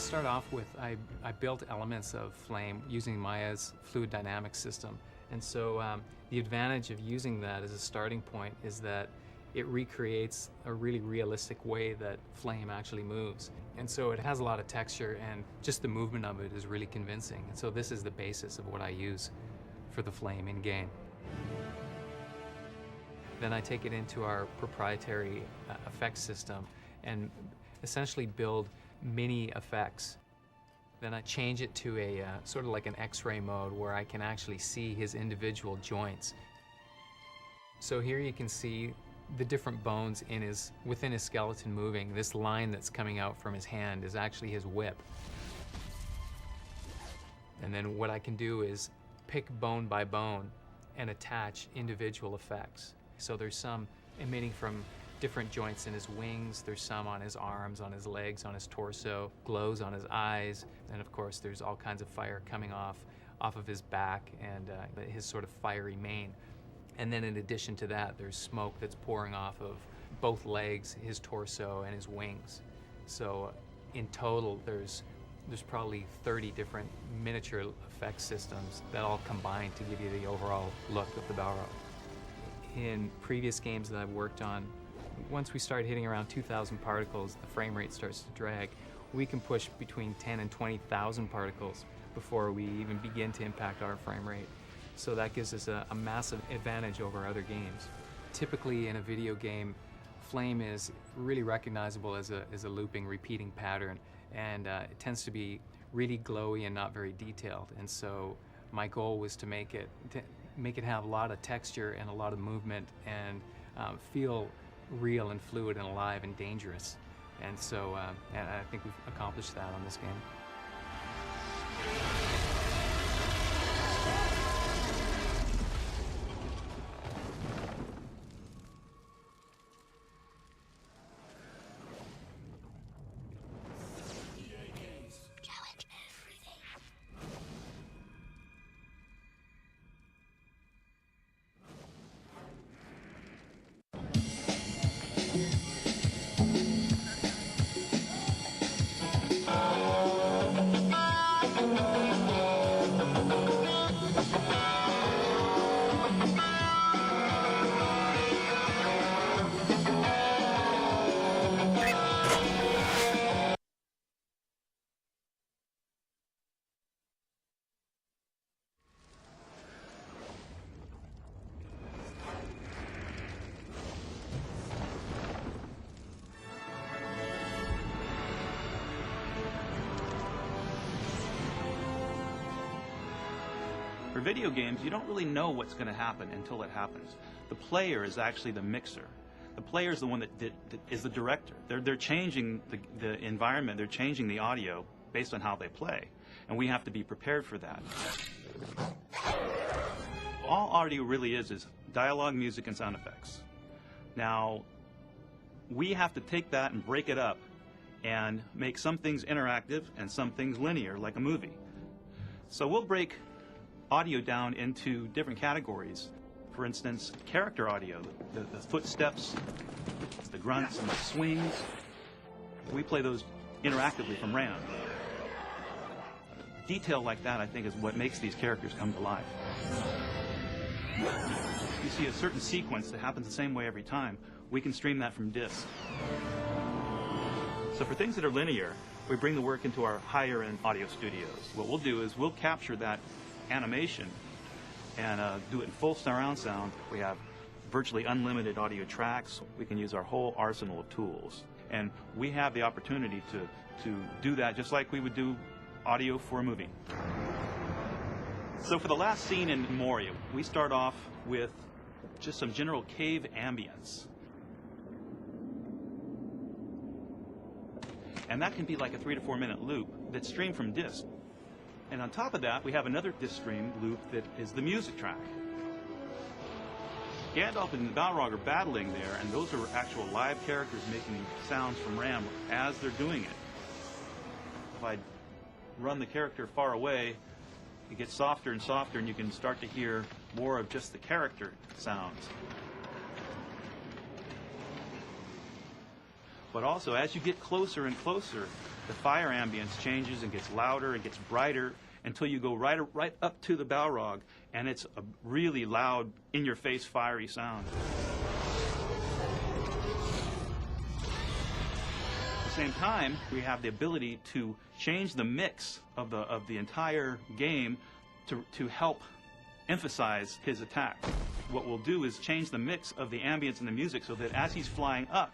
start off with, I built elements of Flame using Maya's fluid dynamics system. And so the advantage of using that as a starting point is that it recreates a really realistic way that Flame actually moves. And so it has a lot of texture, and just the movement of it is really convincing. And so this is the basis of what I use for the Flame in-game. Then I take it into our proprietary effects system and essentially build mini effects. Then I change it to a sort of like an X-ray mode where I can actually see his individual joints. So here you can see the different bones within his skeleton moving. This line that's coming out from his hand is actually his whip. And then what I can do is pick bone by bone and attach individual effects. So there's some emitting from different joints in his wings, there's some on his arms, on his legs, on his torso, glows on his eyes, and of course there's all kinds of fire coming off of his back and his sort of fiery mane. And then in addition to that, there's smoke that's pouring off of both legs, his torso, and his wings. So in total, there's probably 30 different miniature effect systems that all combine to give you the overall look of the Balrog. In previous games that I've worked on, once we start hitting around 2,000 particles, the frame rate starts to drag. We can push between 10 and 20,000 particles before we even begin to impact our frame rate. So that gives us a massive advantage over other games. Typically in a video game, Flame is really recognizable as a looping, repeating pattern, and it tends to be really glowy and not very detailed. And so my goal was to make it have a lot of texture and a lot of movement and feel real and fluid and alive and dangerous. And so and I think we've accomplished that on this game. For video games, you don't really know what's going to happen until it happens. The player is actually the mixer. The player is the one that is the director. They're changing the environment, they're changing the audio based on how they play. And we have to be prepared for that. All audio really is dialogue, music, and sound effects. Now, we have to take that and break it up and make some things interactive and some things linear, like a movie. So we'll break audio down into different categories. For instance, character audio, the footsteps, the grunts and the swings. We play those interactively from RAM. Detail like that, I think, is what makes these characters come to life. You see a certain sequence that happens the same way every time, we can stream that from disk. So for things that are linear, we bring the work into our higher-end audio studios. What we'll do is we'll capture that animation and do it in full surround sound. We have virtually unlimited audio tracks. We can use our whole arsenal of tools. And we have the opportunity to do that just like we would do audio for a movie. So for the last scene in Moria, we start off with just some general cave ambience. And that can be like a 3 to 4 minute loop that's streamed from disk. And on top of that, we have another disc stream loop that is the music track. Gandalf and the Balrog are battling there, and those are actual live characters making sounds from RAM as they're doing it. If I run the character far away, it gets softer and softer, and you can start to hear more of just the character sounds. But also, as you get closer and closer, The fire ambience changes and gets louder and gets brighter until you go right up to the Balrog, and it's a really loud, in-your-face, fiery sound. At the same time, we have the ability to change the mix of the entire game to help emphasize his attack. What we'll do is change the mix of the ambience and the music so that as he's flying up,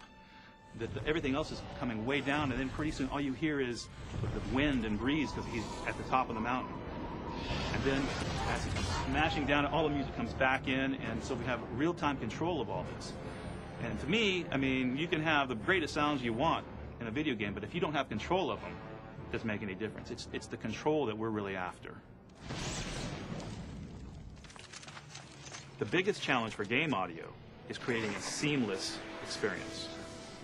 everything else is coming way down, and then pretty soon all you hear is the wind and breeze because he's at the top of the mountain. And then as he comes smashing down, all the music comes back in, and so we have real-time control of all this. And to me, I mean, you can have the greatest sounds you want in a video game, but if you don't have control of them, it doesn't make any difference. It's the control that we're really after. The biggest challenge for game audio is creating a seamless experience.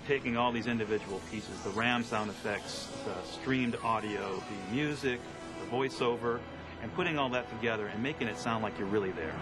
Taking all these individual pieces, the RAM sound effects, the streamed audio, the music, the voiceover, and putting all that together and making it sound like you're really there.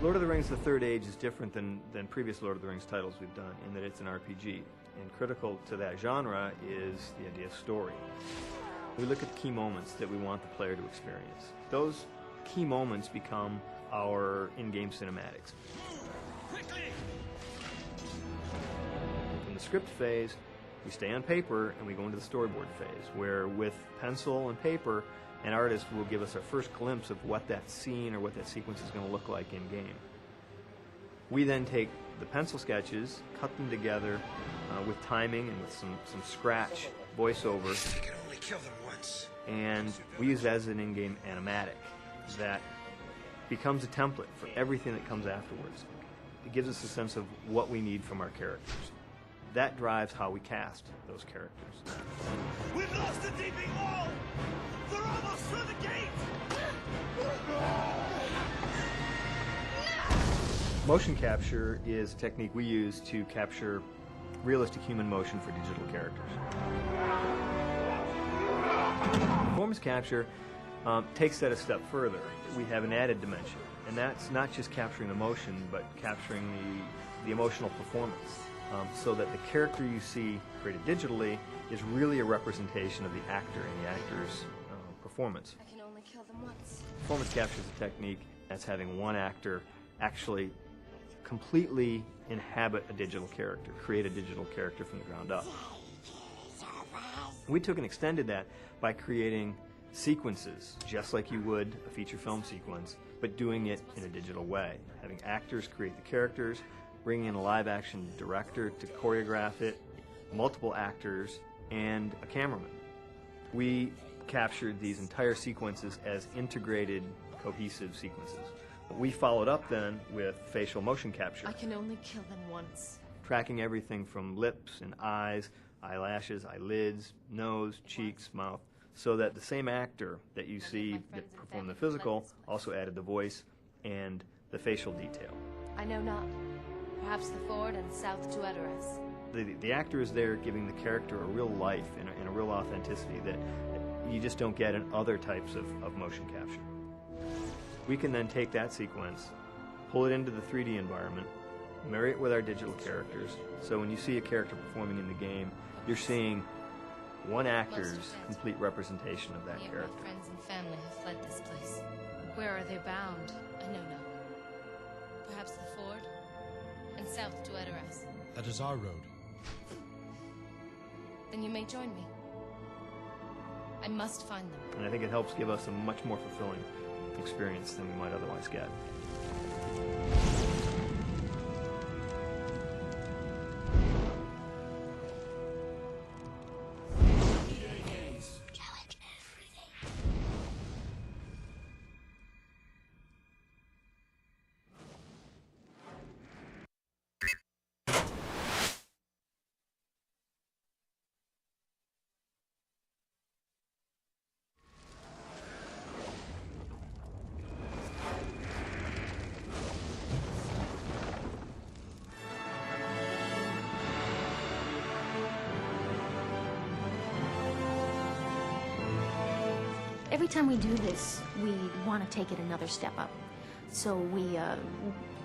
Lord of the Rings: The Third Age is different than previous Lord of the Rings titles we've done in that it's an RPG. And critical to that genre is the idea of story. We look at the key moments that we want the player to experience. Those key moments become our in-game cinematics. From the script phase, we stay on paper and we go into the storyboard phase, where with pencil and paper, an artist will give us our first glimpse of what that scene or what that sequence is going to look like in-game. We then take the pencil sketches, cut them together with timing and with some scratch voiceover. You can only kill them once. And we use that as an in-game animatic that becomes a template for everything that comes afterwards. It gives us a sense of what we need from our characters. That drives how we cast those characters. We've lost the deeping wall! They're almost through the gate! Motion capture is a technique we use to capture realistic human motion for digital characters. Performance capture takes that a step further. We have an added dimension, and that's not just capturing the motion, but capturing the emotional performance, so that the character you see created digitally is really a representation of the actor and the actor's performance. I can only kill them once. Performance capture is a technique that's having one actor actually completely inhabit a digital character, create a digital character from the ground up. We took and extended that by creating sequences, just like you would a feature film sequence, but doing it in a digital way. Having actors create the characters, bringing in a live-action director to choreograph it, multiple actors, and a cameraman. We captured these entire sequences as integrated, cohesive sequences. We followed up then with facial motion capture. I can only kill them once. Tracking everything from lips and eyes, eyelashes, eyelids, nose, cheeks, mouth, so that the same actor that you see that performed the physical also added the voice and the facial detail. I know not. Perhaps the Ford and south to Edoras. The actor is there giving the character a real life and a real authenticity that you just don't get in other types of motion capture. We can then take that sequence, pull it into the 3D environment, marry it with our digital characters, so when you see a character performing in the game, you're seeing one actor's complete representation of that Many character. of my friends and family have fled this place. Where are they bound? I know not. Perhaps the Ford and south to Edoras. That is our road. Then you may join me. I must find them. And I think it helps give us a much more fulfilling experience than we might otherwise get. Every time we do this, we want to take it another step up. So we,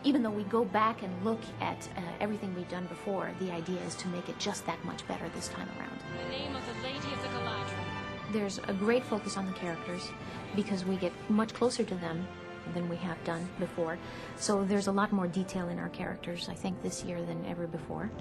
even though we go back and look at everything we've done before, the idea is to make it just that much better this time around. In the name of the Lady of the Galadriel. There's a great focus on the characters because we get much closer to them than we have done before. So there's a lot more detail in our characters, I think, this year than ever before.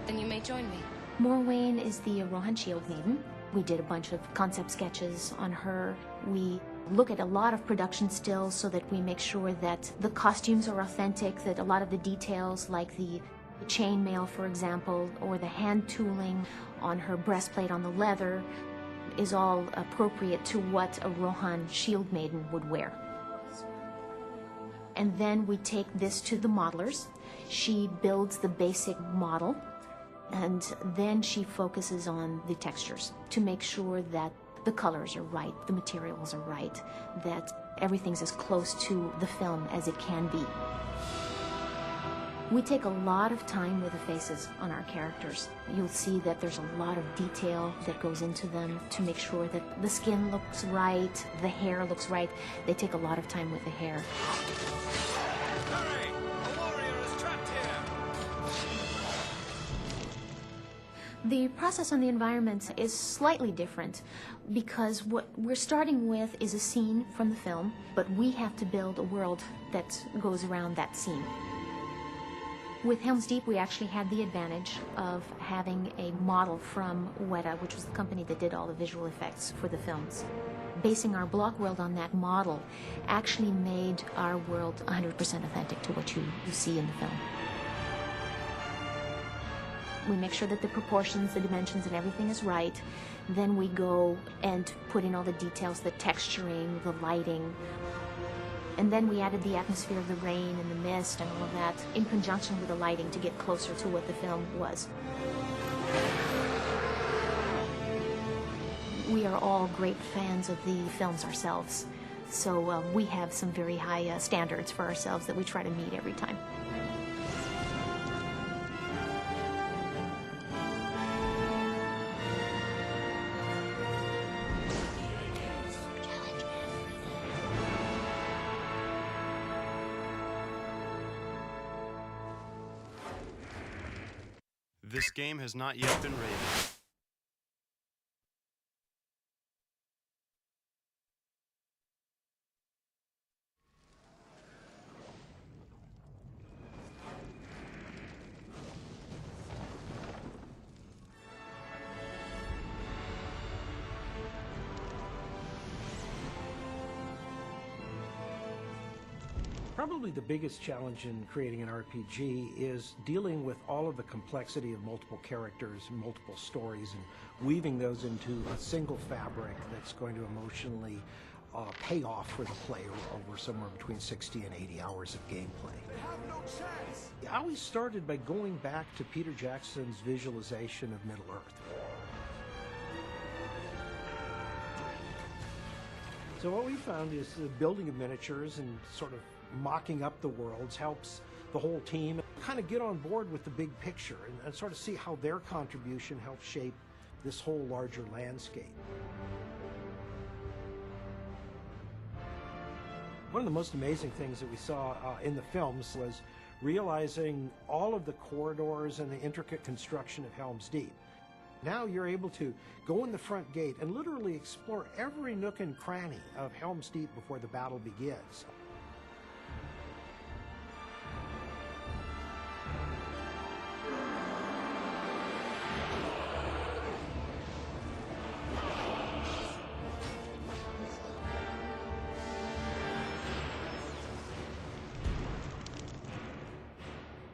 Then you may join me. Morwain is the Rohan Shield Maiden. We did a bunch of concept sketches on her. We look at a lot of production stills so that we make sure that the costumes are authentic, that a lot of the details, like the chainmail, for example, or the hand tooling on her breastplate on the leather, is all appropriate to what a Rohan Shield Maiden would wear. And then we take this to the modelers. She builds the basic model, and then she focuses on the textures to make sure that the colors are right, the materials are right, that everything's as close to the film as it can be. We take a lot of time with the faces on our characters. You'll see that there's a lot of detail that goes into them to make sure that the skin looks right, the hair looks right. They take a lot of time with the hair. Hurry! A warrior is trapped here! The process on the environment is slightly different because what we're starting with is a scene from the film, but we have to build a world that goes around that scene. With Helm's Deep, we actually had the advantage of having a model from Weta, which was the company that did all the visual effects for the films. Basing our block world on that model actually made our world 100% authentic to what you see in the film. We make sure that the proportions, the dimensions, and everything is right. Then we go and put in all the details, the texturing, the lighting. And then we added the atmosphere of the rain and the mist and all of that in conjunction with the lighting to get closer to what the film was. We are all great fans of the films ourselves, so we have some very high standards for ourselves that we try to meet every time. This game has not yet been rated. Probably the biggest challenge in creating an RPG is dealing with all of the complexity of multiple characters and multiple stories and weaving those into a single fabric that's going to emotionally pay off for the player over somewhere between 60 and 80 hours of gameplay. They have no chance! I always started by going back to Peter Jackson's visualization of Middle-earth. So what we found is the building of miniatures and sort of mocking up the worlds helps the whole team kind of get on board with the big picture and sort of see how their contribution helps shape this whole larger landscape. One of the most amazing things that we saw in the films was realizing all of the corridors and the intricate construction of Helm's Deep. Now you're able to go in the front gate and literally explore every nook and cranny of Helm's Deep before the battle begins.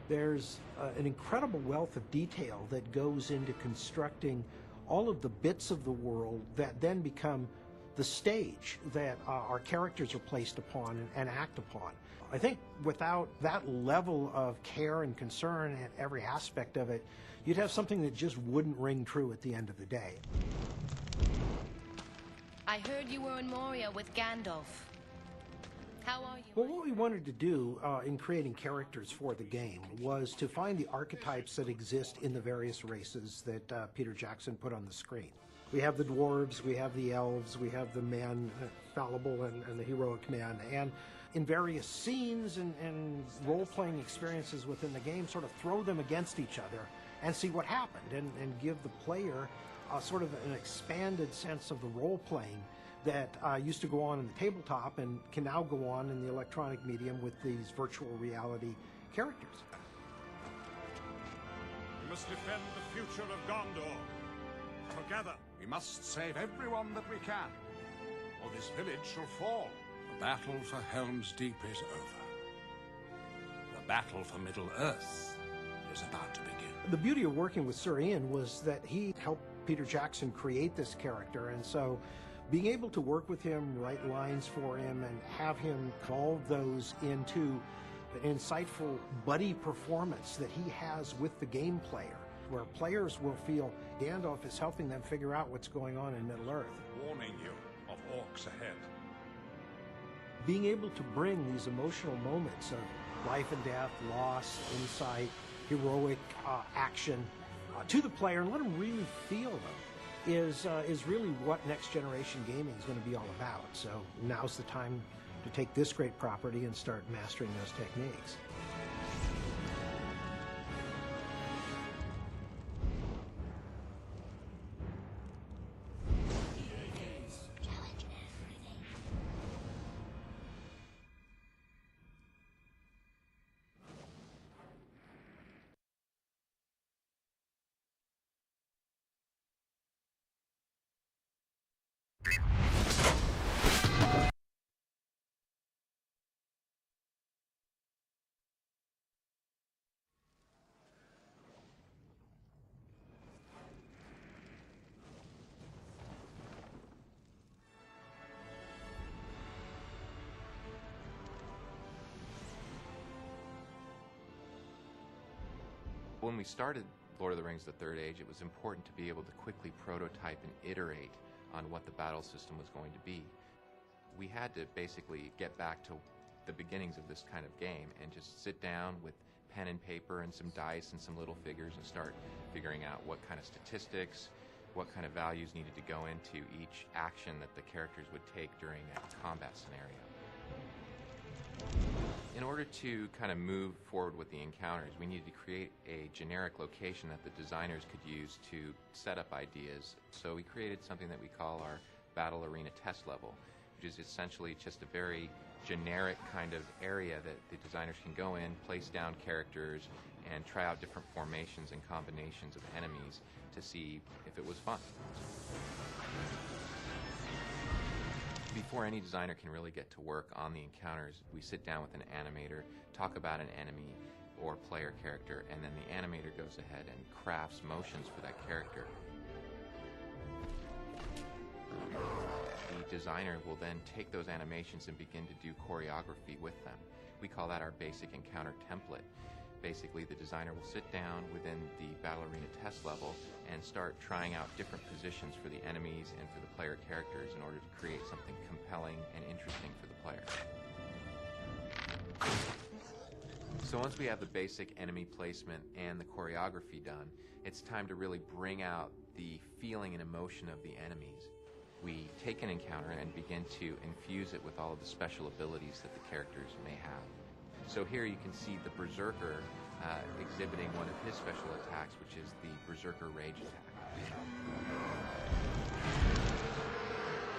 There's an incredible wealth of detail that goes into constructing all of the bits of the world that then become the stage that our characters are placed upon and act upon. I think without that level of care and concern at every aspect of it, you'd have something that just wouldn't ring true at the end of the day. I heard you were in Moria with Gandalf. How are you? Well, what we wanted to do in creating characters for the game was to find the archetypes that exist in the various races that Peter Jackson put on the screen. We have the dwarves, we have the elves, we have the man, fallible and the heroic man. And in various scenes and role-playing experiences within the game, sort of throw them against each other and see what happened, and give the player sort of an expanded sense of the role-playing that used to go on in the tabletop and can now go on in the electronic medium with these virtual reality characters. We must defend the future of Gondor. Together, we must save everyone that we can, or this village shall fall. The battle for Helm's Deep is over. The battle for Middle-earth is about to begin. The beauty of working with Sir Ian was that he helped Peter Jackson create this character, and so being able to work with him, write lines for him, and have him evolve those into an insightful buddy performance that he has with the game player, where players will feel Gandalf is helping them figure out what's going on in Middle-earth. Warning you of orcs ahead. Being able to bring these emotional moments of life and death, loss, insight, heroic action to the player and let them really feel them is really what Next Generation Gaming is going to be all about. So now's the time to take this great property and start mastering those techniques. When we started Lord of the Rings: The Third Age, it was important to be able to quickly prototype and iterate on what the battle system was going to be. We had to basically get back to the beginnings of this kind of game and just sit down with pen and paper and some dice and some little figures and start figuring out what kind of statistics, what kind of values needed to go into each action that the characters would take during a combat scenario. In order to kind of move forward with the encounters, we needed to create a generic location that the designers could use to set up ideas. So we created something that we call our Battle Arena Test Level, which is essentially just a very generic kind of area that the designers can go in, place down characters, and try out different formations and combinations of enemies to see if it was fun. Before any designer can really get to work on the encounters, we sit down with an animator, talk about an enemy or player character, and then the animator goes ahead and crafts motions for that character. The designer will then take those animations and begin to do choreography with them. We call that our basic encounter template. Basically, the designer will sit down within the Battle Arena Test Level and start trying out different positions for the enemies and for the player characters in order to create something compelling and interesting for the player. So once we have the basic enemy placement and the choreography done, it's time to really bring out the feeling and emotion of the enemies. We take an encounter and begin to infuse it with all of the special abilities that the characters may have. So here you can see the Berserker exhibiting one of his special attacks, which is the Berserker Rage attack.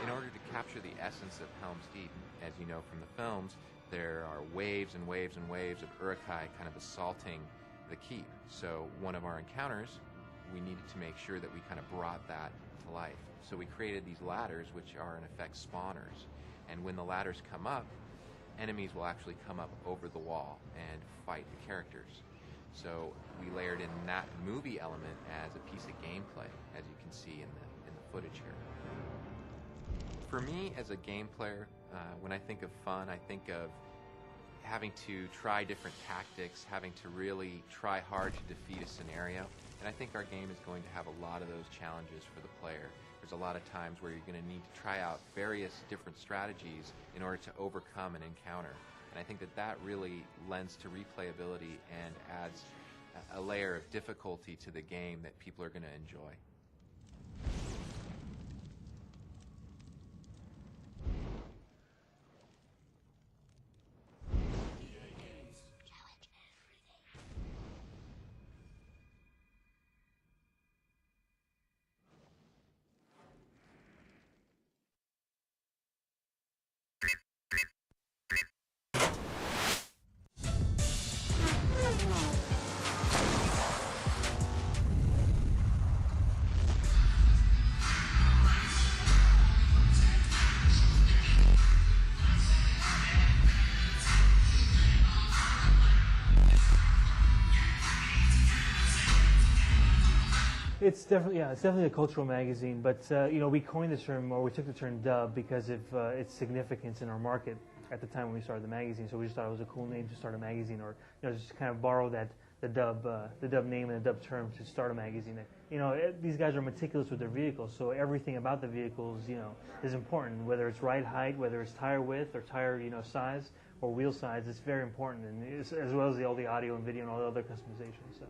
In order to capture the essence of Helm's Deep, as you know from the films, there are waves and waves and waves of Uruk-hai kind of assaulting the keep. So one of our encounters, we needed to make sure that we kind of brought that to life. So we created these ladders, which are in effect spawners. And when the ladders come up, enemies will actually come up over the wall and fight the characters. So we layered in that movie element as a piece of gameplay, as you can see in the footage here. For me, as a game player, when I think of fun, I think of having to try different tactics, having to really try hard to defeat a scenario. And I think our game is going to have a lot of those challenges for the player. There's a lot of times where you're going to need to try out various different strategies in order to overcome an encounter. And I think that that really lends to replayability and adds a layer of difficulty to the game that people are going to enjoy. It's definitely a cultural magazine, but you know, we coined the term, or we took the term dub because of its significance in our market at the time when we started the magazine. So we just thought it was a cool name to start a magazine, or you know, just kind of borrow the dub name and the dub term to start a magazine. You know, these guys are meticulous with their vehicles, so everything about the vehicles, you know, is important. Whether it's ride height, whether it's tire width or tire, you know, size or wheel size, it's very important, and as well as all the audio and video and all the other customizations. So,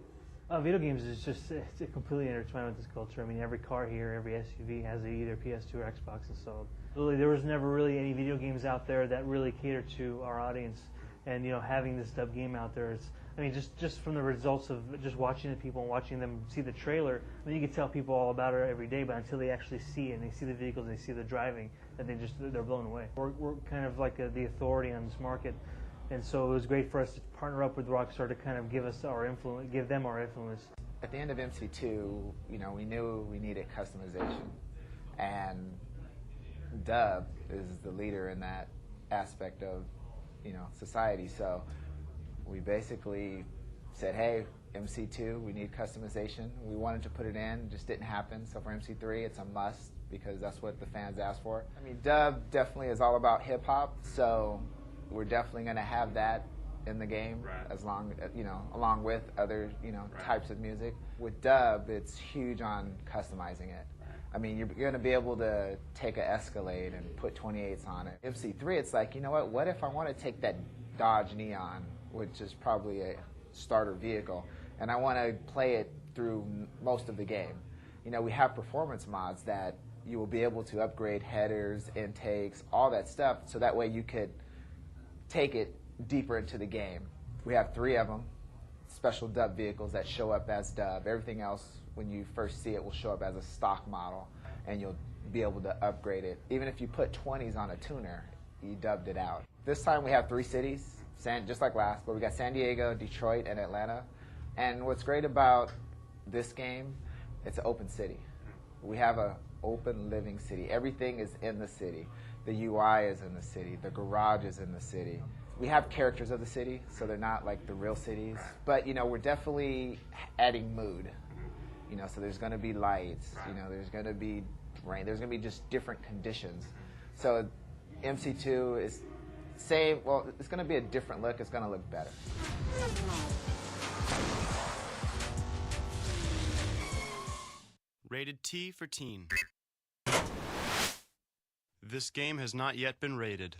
video games is just it's completely intertwined with this culture. I mean, every car here, every SUV has either PS2 or Xbox installed. Really, there was never really any video games out there that really catered to our audience, and you know, having this dub game out there, it's, I mean, just from the results of just watching the people and watching them see the trailer, I mean, you can tell people all about it every day, but until they actually see it and they see the vehicles and they see the driving, that they're blown away. We're kind of like the authority on this market, and so it was great for us to partner up with Rockstar to kind of give them our influence. At the end of MC2, you know, we knew we needed customization, and dub is the leader in that aspect of, you know, society. So we basically said, hey, MC2, we need customization. We wanted to put it in, just didn't happen. So for MC3, it's a must because that's what the fans asked for. I mean, dub definitely is all about hip hop, so we're definitely going to have that in the game, as long, you know, along with other, you know, types of music. With dub, it's huge on customizing it. I mean, you're going to be able to take an Escalade and put 28s on it. MC3, it's like, you know what if I want to take that Dodge Neon, which is probably a starter vehicle, and I want to play it through most of the game. You know, we have performance mods that you will be able to upgrade headers, intakes, all that stuff, so that way you could take it deeper into the game. We have 3 of them, special dub vehicles that show up as dub. Everything else, when you first see it, will show up as a stock model, and you'll be able to upgrade it. Even if you put 20s on a tuner, you dubbed it out. This time we have 3 cities, just like last, but we got San Diego, Detroit, and Atlanta. And what's great about this game, it's an open city. We have an open living city. Everything is in the city. The UI is in the city. The garage is in the city. We have characters of the city, so they're not like the real cities. But, you know, we're definitely adding mood. You know, so there's going to be lights, you know, there's going to be rain, there's going to be just different conditions. So MC2 is same, well, it's going to be a different look, it's going to look better. Rated T for teen. This game has not yet been rated.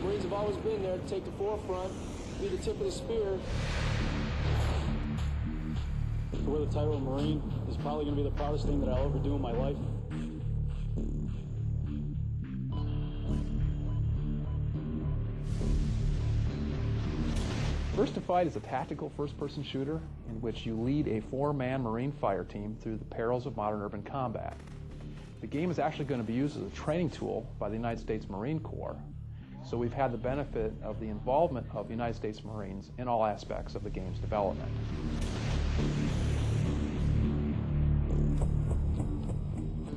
Marines have always been there to take the forefront, be the tip of the spear. To wear the title of Marine is probably going to be the proudest thing that I'll ever do in my life. First to Fight is a tactical first-person shooter in which you lead a 4-man Marine fire team through the perils of modern urban combat. The game is actually going to be used as a training tool by the United States Marine Corps. So we've had the benefit of the involvement of the United States Marines in all aspects of the game's development.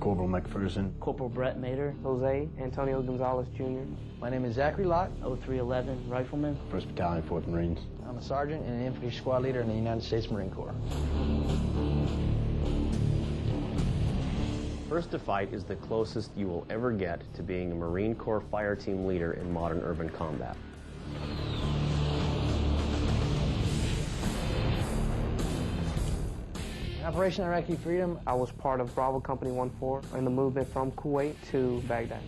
Corporal McPherson. Corporal Brett Mater. Jose Antonio Gonzalez Jr. My name is Zachary Lott, 0311 Rifleman. 1st Battalion, 4th Marines. I'm a sergeant and an infantry squad leader in the United States Marine Corps. First to Fight is the closest you will ever get to being a Marine Corps fire team leader in modern urban combat. In Operation Iraqi Freedom, I was part of Bravo Company 1-4 in the movement from Kuwait to Baghdad.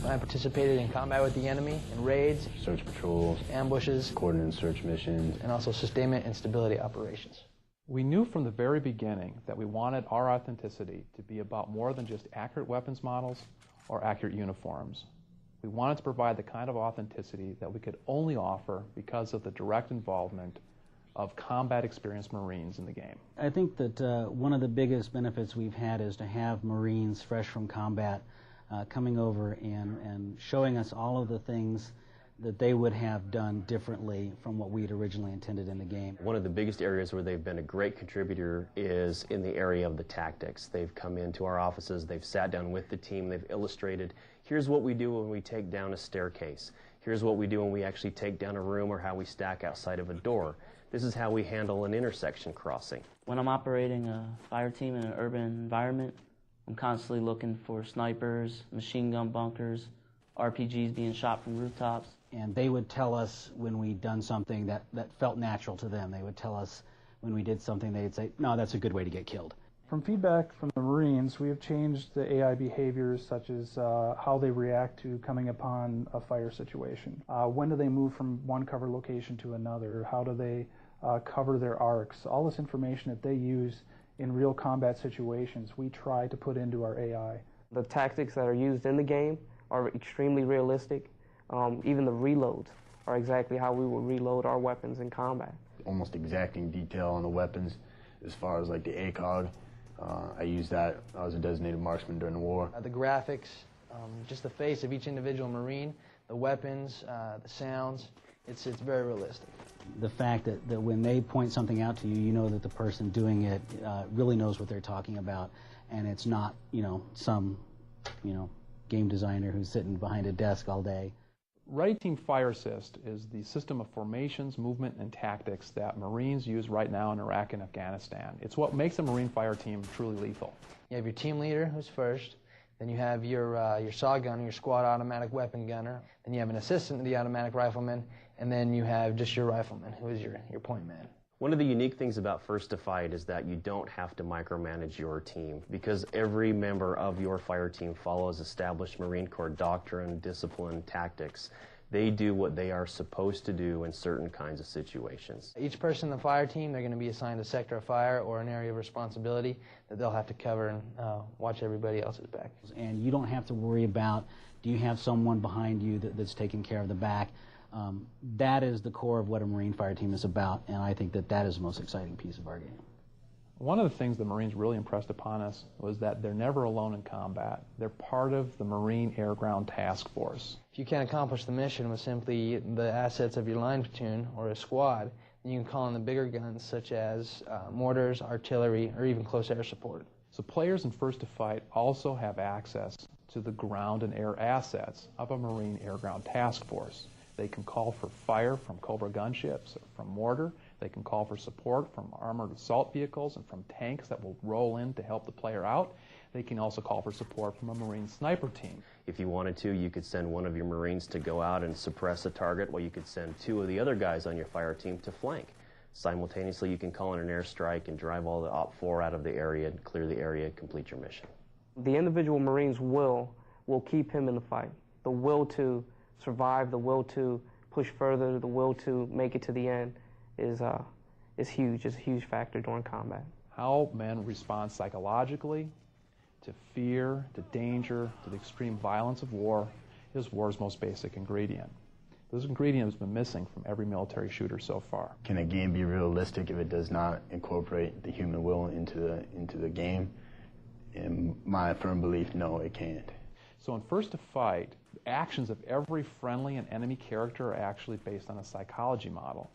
I participated in combat with the enemy, in raids, search patrols, ambushes, coordinate search missions, and also sustainment and stability operations. We knew from the very beginning that we wanted our authenticity to be about more than just accurate weapons models or accurate uniforms. We wanted to provide the kind of authenticity that we could only offer because of the direct involvement of combat experienced Marines in the game. I think that one of the biggest benefits we've had is to have Marines fresh from combat coming over and showing us all of the things that they would have done differently from what we had originally intended in the game. One of the biggest areas where they've been a great contributor is in the area of the tactics. They've come into our offices, they've sat down with the team, they've illustrated, here's what we do when we take down a staircase. Here's what we do when we actually take down a room or how we stack outside of a door. This is how we handle an intersection crossing. When I'm operating a fire team in an urban environment, I'm constantly looking for snipers, machine gun bunkers, RPGs being shot from rooftops. And they would tell us when we'd done something that felt natural to them. They would tell us when we did something, they'd say, no, that's a good way to get killed. From feedback from the Marines, we have changed the AI behaviors, such as how they react to coming upon a fire situation. When do they move from one cover location to another? How do they cover their arcs? All this information that they use in real combat situations, we try to put into our AI. The tactics that are used in the game are extremely realistic. Even the reloads are exactly how we would reload our weapons in combat. Almost exacting detail on the weapons as far as like the ACOG. I used that. I was a designated marksman during the war. The graphics, just the face of each individual Marine, the weapons, the sounds, it's very realistic. The fact that when they point something out to you, you know that the person doing it really knows what they're talking about, and it's not, some, game designer who's sitting behind a desk all day. Ready Team Fire Assist is the system of formations, movement, and tactics that Marines use right now in Iraq and Afghanistan. It's what makes a Marine fire team truly lethal. You have your team leader, who's first. Then you have your SAW gunner, your squad automatic weapon gunner. Then you have an assistant to the automatic rifleman. And then you have just your rifleman, who is your point man. One of the unique things about First to Fight is that you don't have to micromanage your team, because every member of your fire team follows established Marine Corps doctrine, discipline, tactics. They do what they are supposed to do in certain kinds of situations. Each person in the fire team, they're going to be assigned a sector of fire or an area of responsibility that they'll have to cover and watch everybody else's back. And you don't have to worry about, do you have someone behind you that's taking care of the back? That is the core of what a Marine fire team is about, and I think that is the most exciting piece of our game. One of the things the Marines really impressed upon us was that they're never alone in combat. They're part of the Marine Air Ground Task Force. If you can't accomplish the mission with simply the assets of your line platoon or a squad, then you can call in the bigger guns such as mortars, artillery, or even close air support. So players in First to Fight also have access to the ground and air assets of a Marine Air Ground Task Force. They can call for fire from Cobra gunships or from mortar. They can call for support from armored assault vehicles and from tanks that will roll in to help the player out. They can also call for support from a Marine sniper team. If you wanted to, you could send one of your Marines to go out and suppress a target, while you could send two of the other guys on your fire team to flank. Simultaneously, you can call in an airstrike and drive all the OP4 out of the area, and clear the area, and complete your mission. The individual Marine's will keep him in the fight. The will to survive, the will to push further, the will to make it to the end is huge. It's a huge factor during combat. How men respond psychologically to fear, to danger, to the extreme violence of war is war's most basic ingredient. This ingredient has been missing from every military shooter so far. Can a game be realistic if it does not incorporate the human will into the game? In my firm belief, no, it can't. So in First to Fight, the actions of every friendly and enemy character are actually based on a psychology model.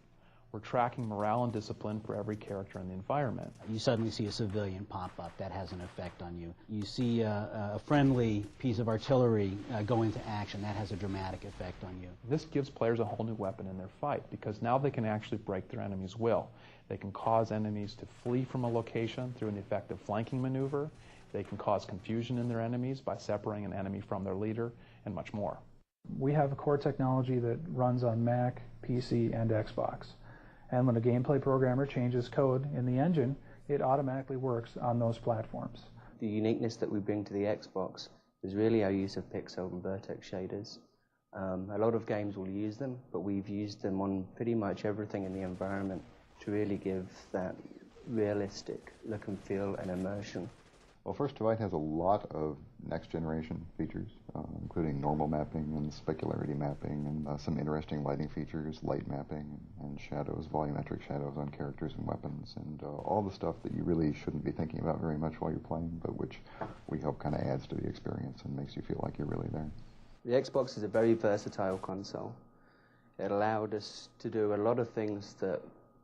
We're tracking morale and discipline for every character in the environment. You suddenly see a civilian pop up, that has an effect on you. You see a friendly piece of artillery go into action, that has a dramatic effect on you. This gives players a whole new weapon in their fight, because now they can actually break their enemy's will. They can cause enemies to flee from a location through an effective flanking maneuver. They can cause confusion in their enemies by separating an enemy from their leader, and much more. We have a core technology that runs on Mac, PC, and Xbox. And when a gameplay programmer changes code in the engine, it automatically works on those platforms. The uniqueness that we bring to the Xbox is really our use of pixel and vertex shaders. A lot of games will use them, but we've used them on pretty much everything in the environment to really give that realistic look and feel and immersion. Well, First to Fight has a lot of next-generation features, including normal mapping and specularity mapping, and some interesting lighting features, light mapping and shadows, volumetric shadows on characters and weapons, and all the stuff that you really shouldn't be thinking about very much while you're playing, but which we hope kind of adds to the experience and makes you feel like you're really there. The Xbox is a very versatile console. It allowed us to do a lot of things that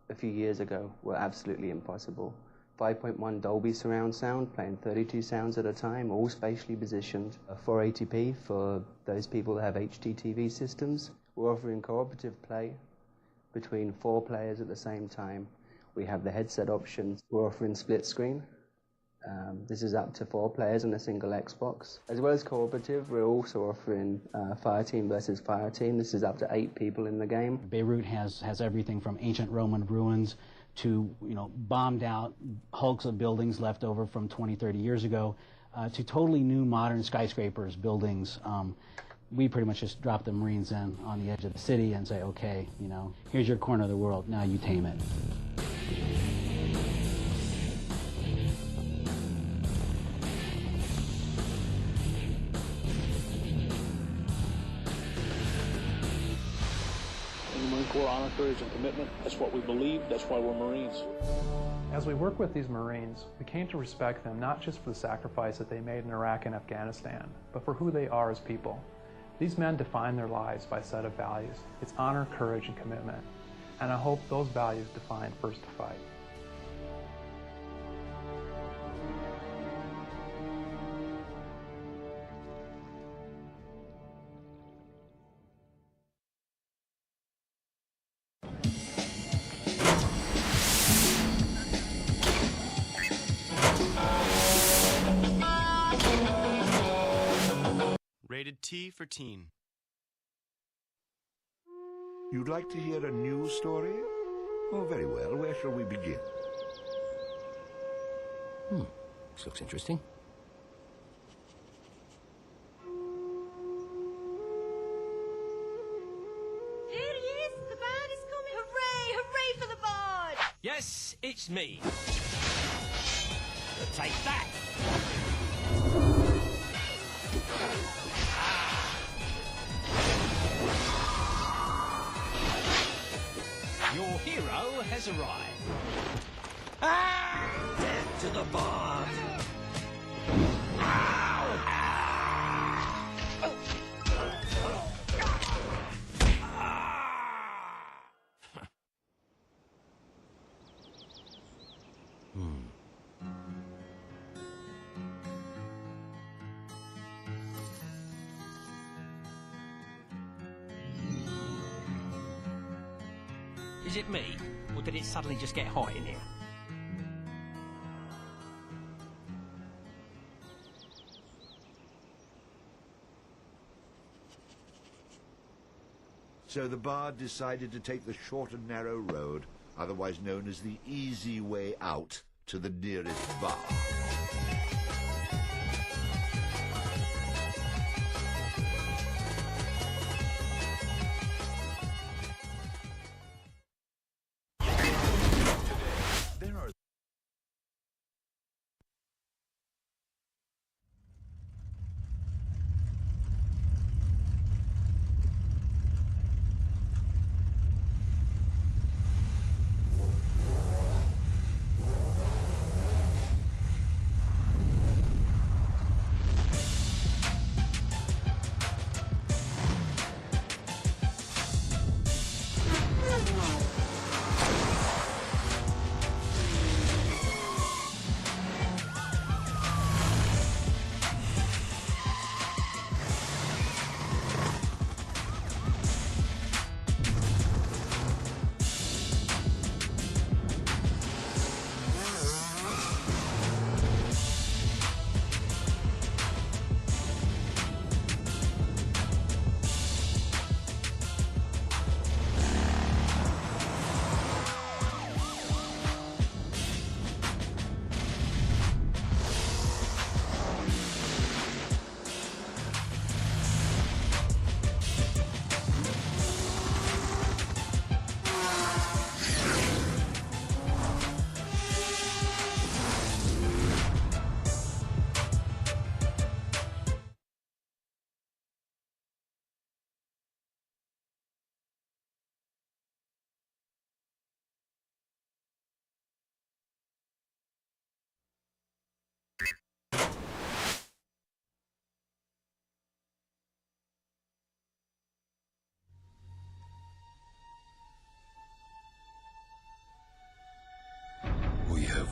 a few years ago were absolutely impossible. 5.1 Dolby surround sound, playing 32 sounds at a time, all spatially positioned. 480p for those people that have HDTV systems. We're offering cooperative play between 4 players at the same time. We have the headset options. We're offering split screen. This is up to 4 players on a single Xbox. As well as cooperative, we're also offering Fireteam versus Fireteam. This is up to 8 people in the game. Beirut has everything from ancient Roman ruins to, bombed out hulks of buildings left over from 20, 30 years ago, to totally new modern skyscrapers, buildings. We pretty much just drop the Marines in on the edge of the city and say, okay, here's your corner of the world, now you tame it. Marine Corps honor, courage, and commitment. That's what we believe. That's why we're Marines. As we work with these Marines, we came to respect them not just for the sacrifice that they made in Iraq and Afghanistan, but for who they are as people. These men define their lives by a set of values. It's honor, courage, and commitment. And I hope those values define First to Fight. Rated T for teen. You'd like to hear a news story? Oh, very well. Where shall we begin? This looks interesting. There he is! The bard is coming! Hooray! Hooray for the bard! Yes, it's me. Take that. Your hero has arrived. Death to the bard! Is it me, or did it suddenly just get hot in here? So the bard decided to take the short and narrow road, otherwise known as the easy way out to the nearest bar.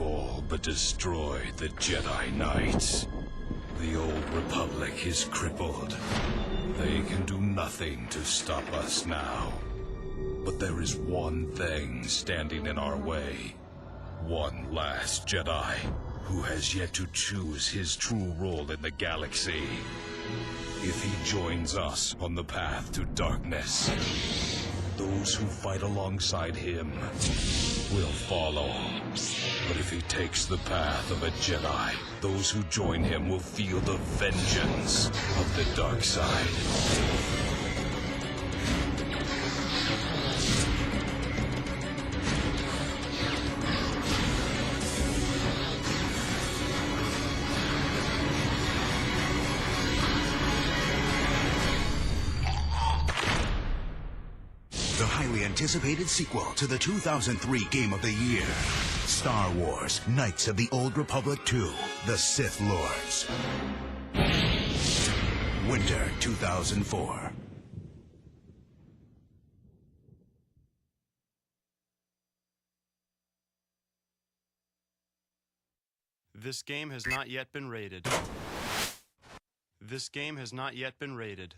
all but destroy the Jedi Knights. The old Republic is crippled. They can do nothing to stop us now. But there is one thing standing in our way. One last Jedi who has yet to choose his true role in the galaxy. If he joins us on the path to darkness, those who fight alongside him will follow. But if he takes the path of a Jedi, those who join him will feel the vengeance of the dark side. The highly anticipated sequel to the 2003 Game of the Year. Star Wars: Knights of the Old Republic 2, The Sith Lords. Winter 2004. This game has not yet been rated. This game has not yet been rated.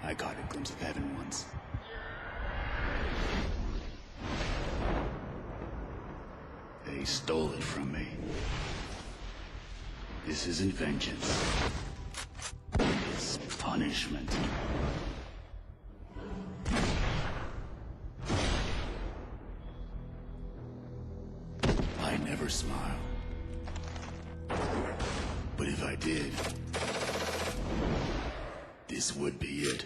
I caught a glimpse of heaven once. They stole it from me. This isn't vengeance. It's punishment. I never smile. But if I did, this would be it.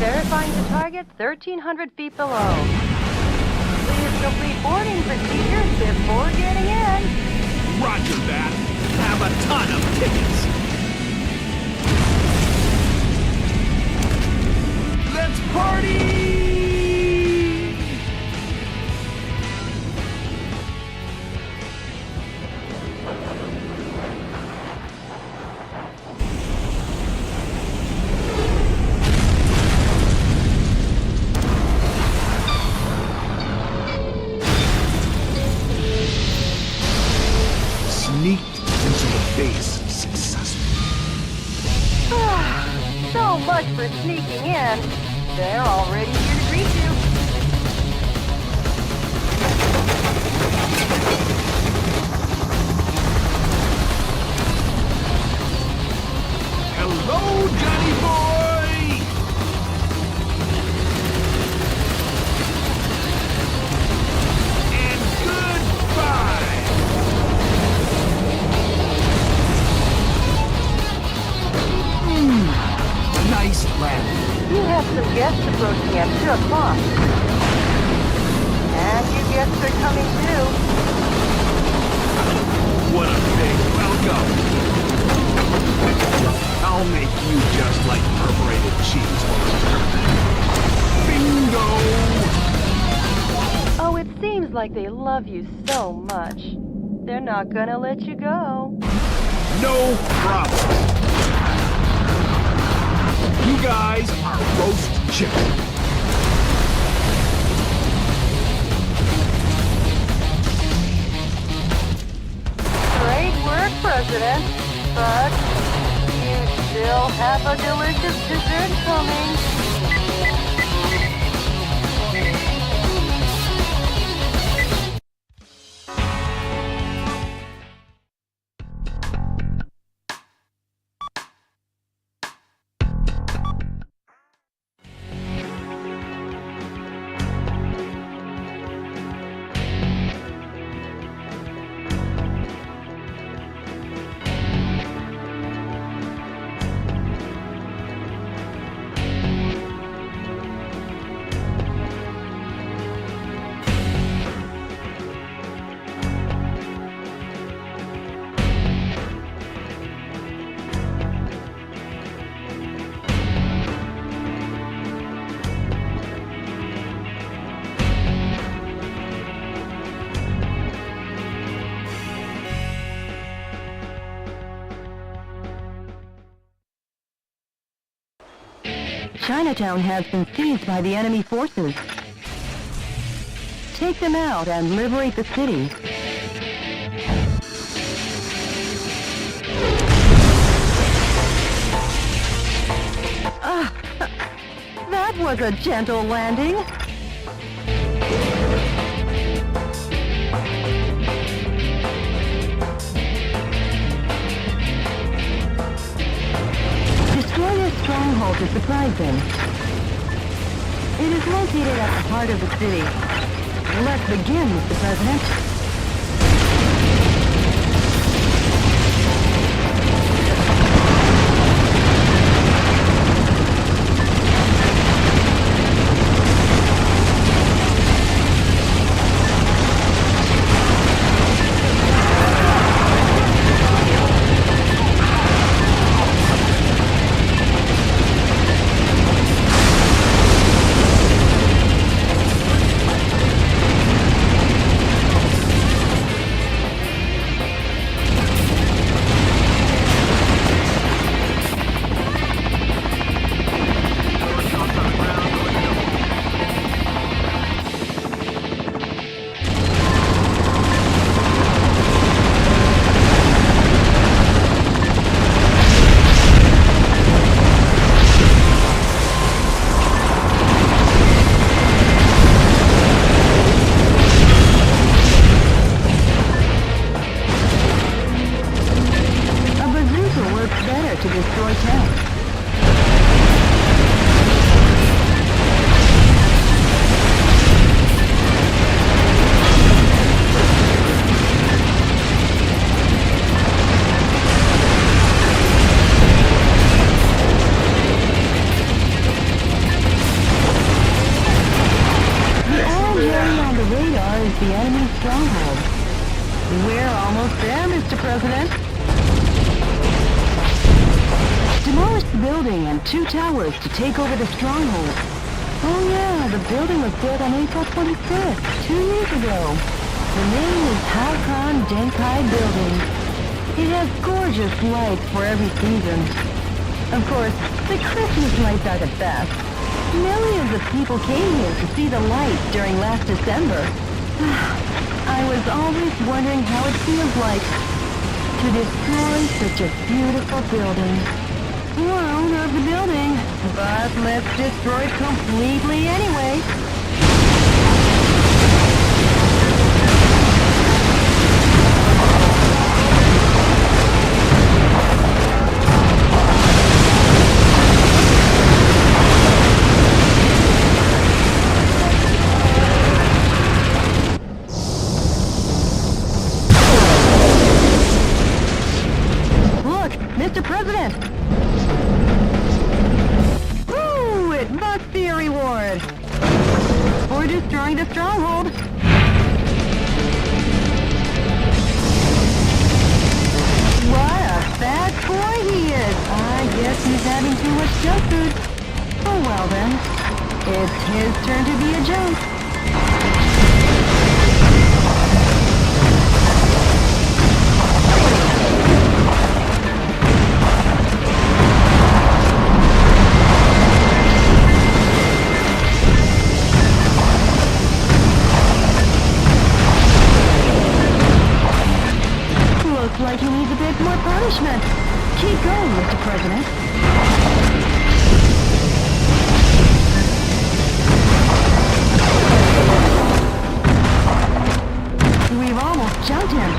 Verifying the target 1,300 feet below. Please complete boarding procedures before getting in. Roger that. Have a ton of tickets. Let's party! They're already here to greet you. Hello, Johnny boy! And goodbye! Nice landing. You have some guests approaching at 2 o'clock. And you guests are coming too. What a big welcome! I'll make you just like perforated cheese for a bingo! Oh, it seems like they love you so much. They're not gonna let you go. No problem. You guys are roast chicken. Great work, President. But you still have a delicious dessert coming. Chinatown has been seized by the enemy forces. Take them out and liberate the city. That was a gentle landing. Destroy their stronghold to surprise them. It is located at the heart of the city. Let's begin, Mr. President. The enemy stronghold. We're almost there, Mr. President. Demolish the building and 2 towers to take over the stronghold. Oh yeah, the building was built on April 25th, 2 years ago. The name is Haokon Denkai Building. It has gorgeous lights for every season. Of course, the Christmas lights are the best. Millions of people came here to see the lights during last December. I was always wondering how it feels like to destroy such a beautiful building. throne of the building, but let's destroy it completely anyway. Look, Mr. President! Ooh, it must be a reward for destroying the stronghold. What a fat boy he is! I guess he's having too much junk food. Oh well then, it's his turn to be a junk. Looks like he needs a bit more punishment. Keep going, Mr. President. We've almost jumped him.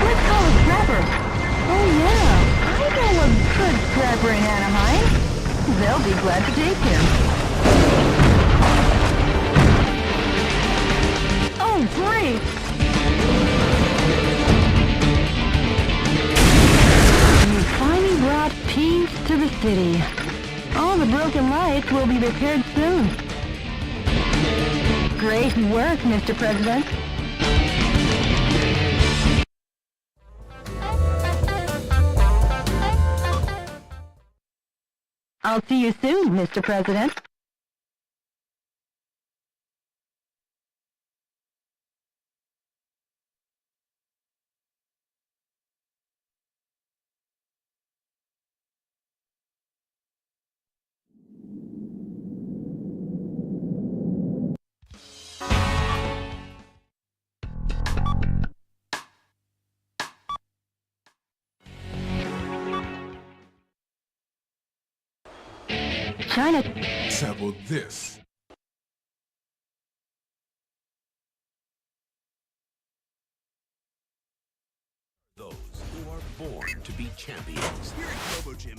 Let's call a scrapper. Oh yeah, I know a good scrapper in Anaheim. They'll be glad to take him. Oh, great! You finally brought peace to the city. All the broken lights will be repaired soon. Great work, Mr. President. I'll see you soon, Mr. President. China. Settle this. Those who are born to be champions. Here at Robo Gym.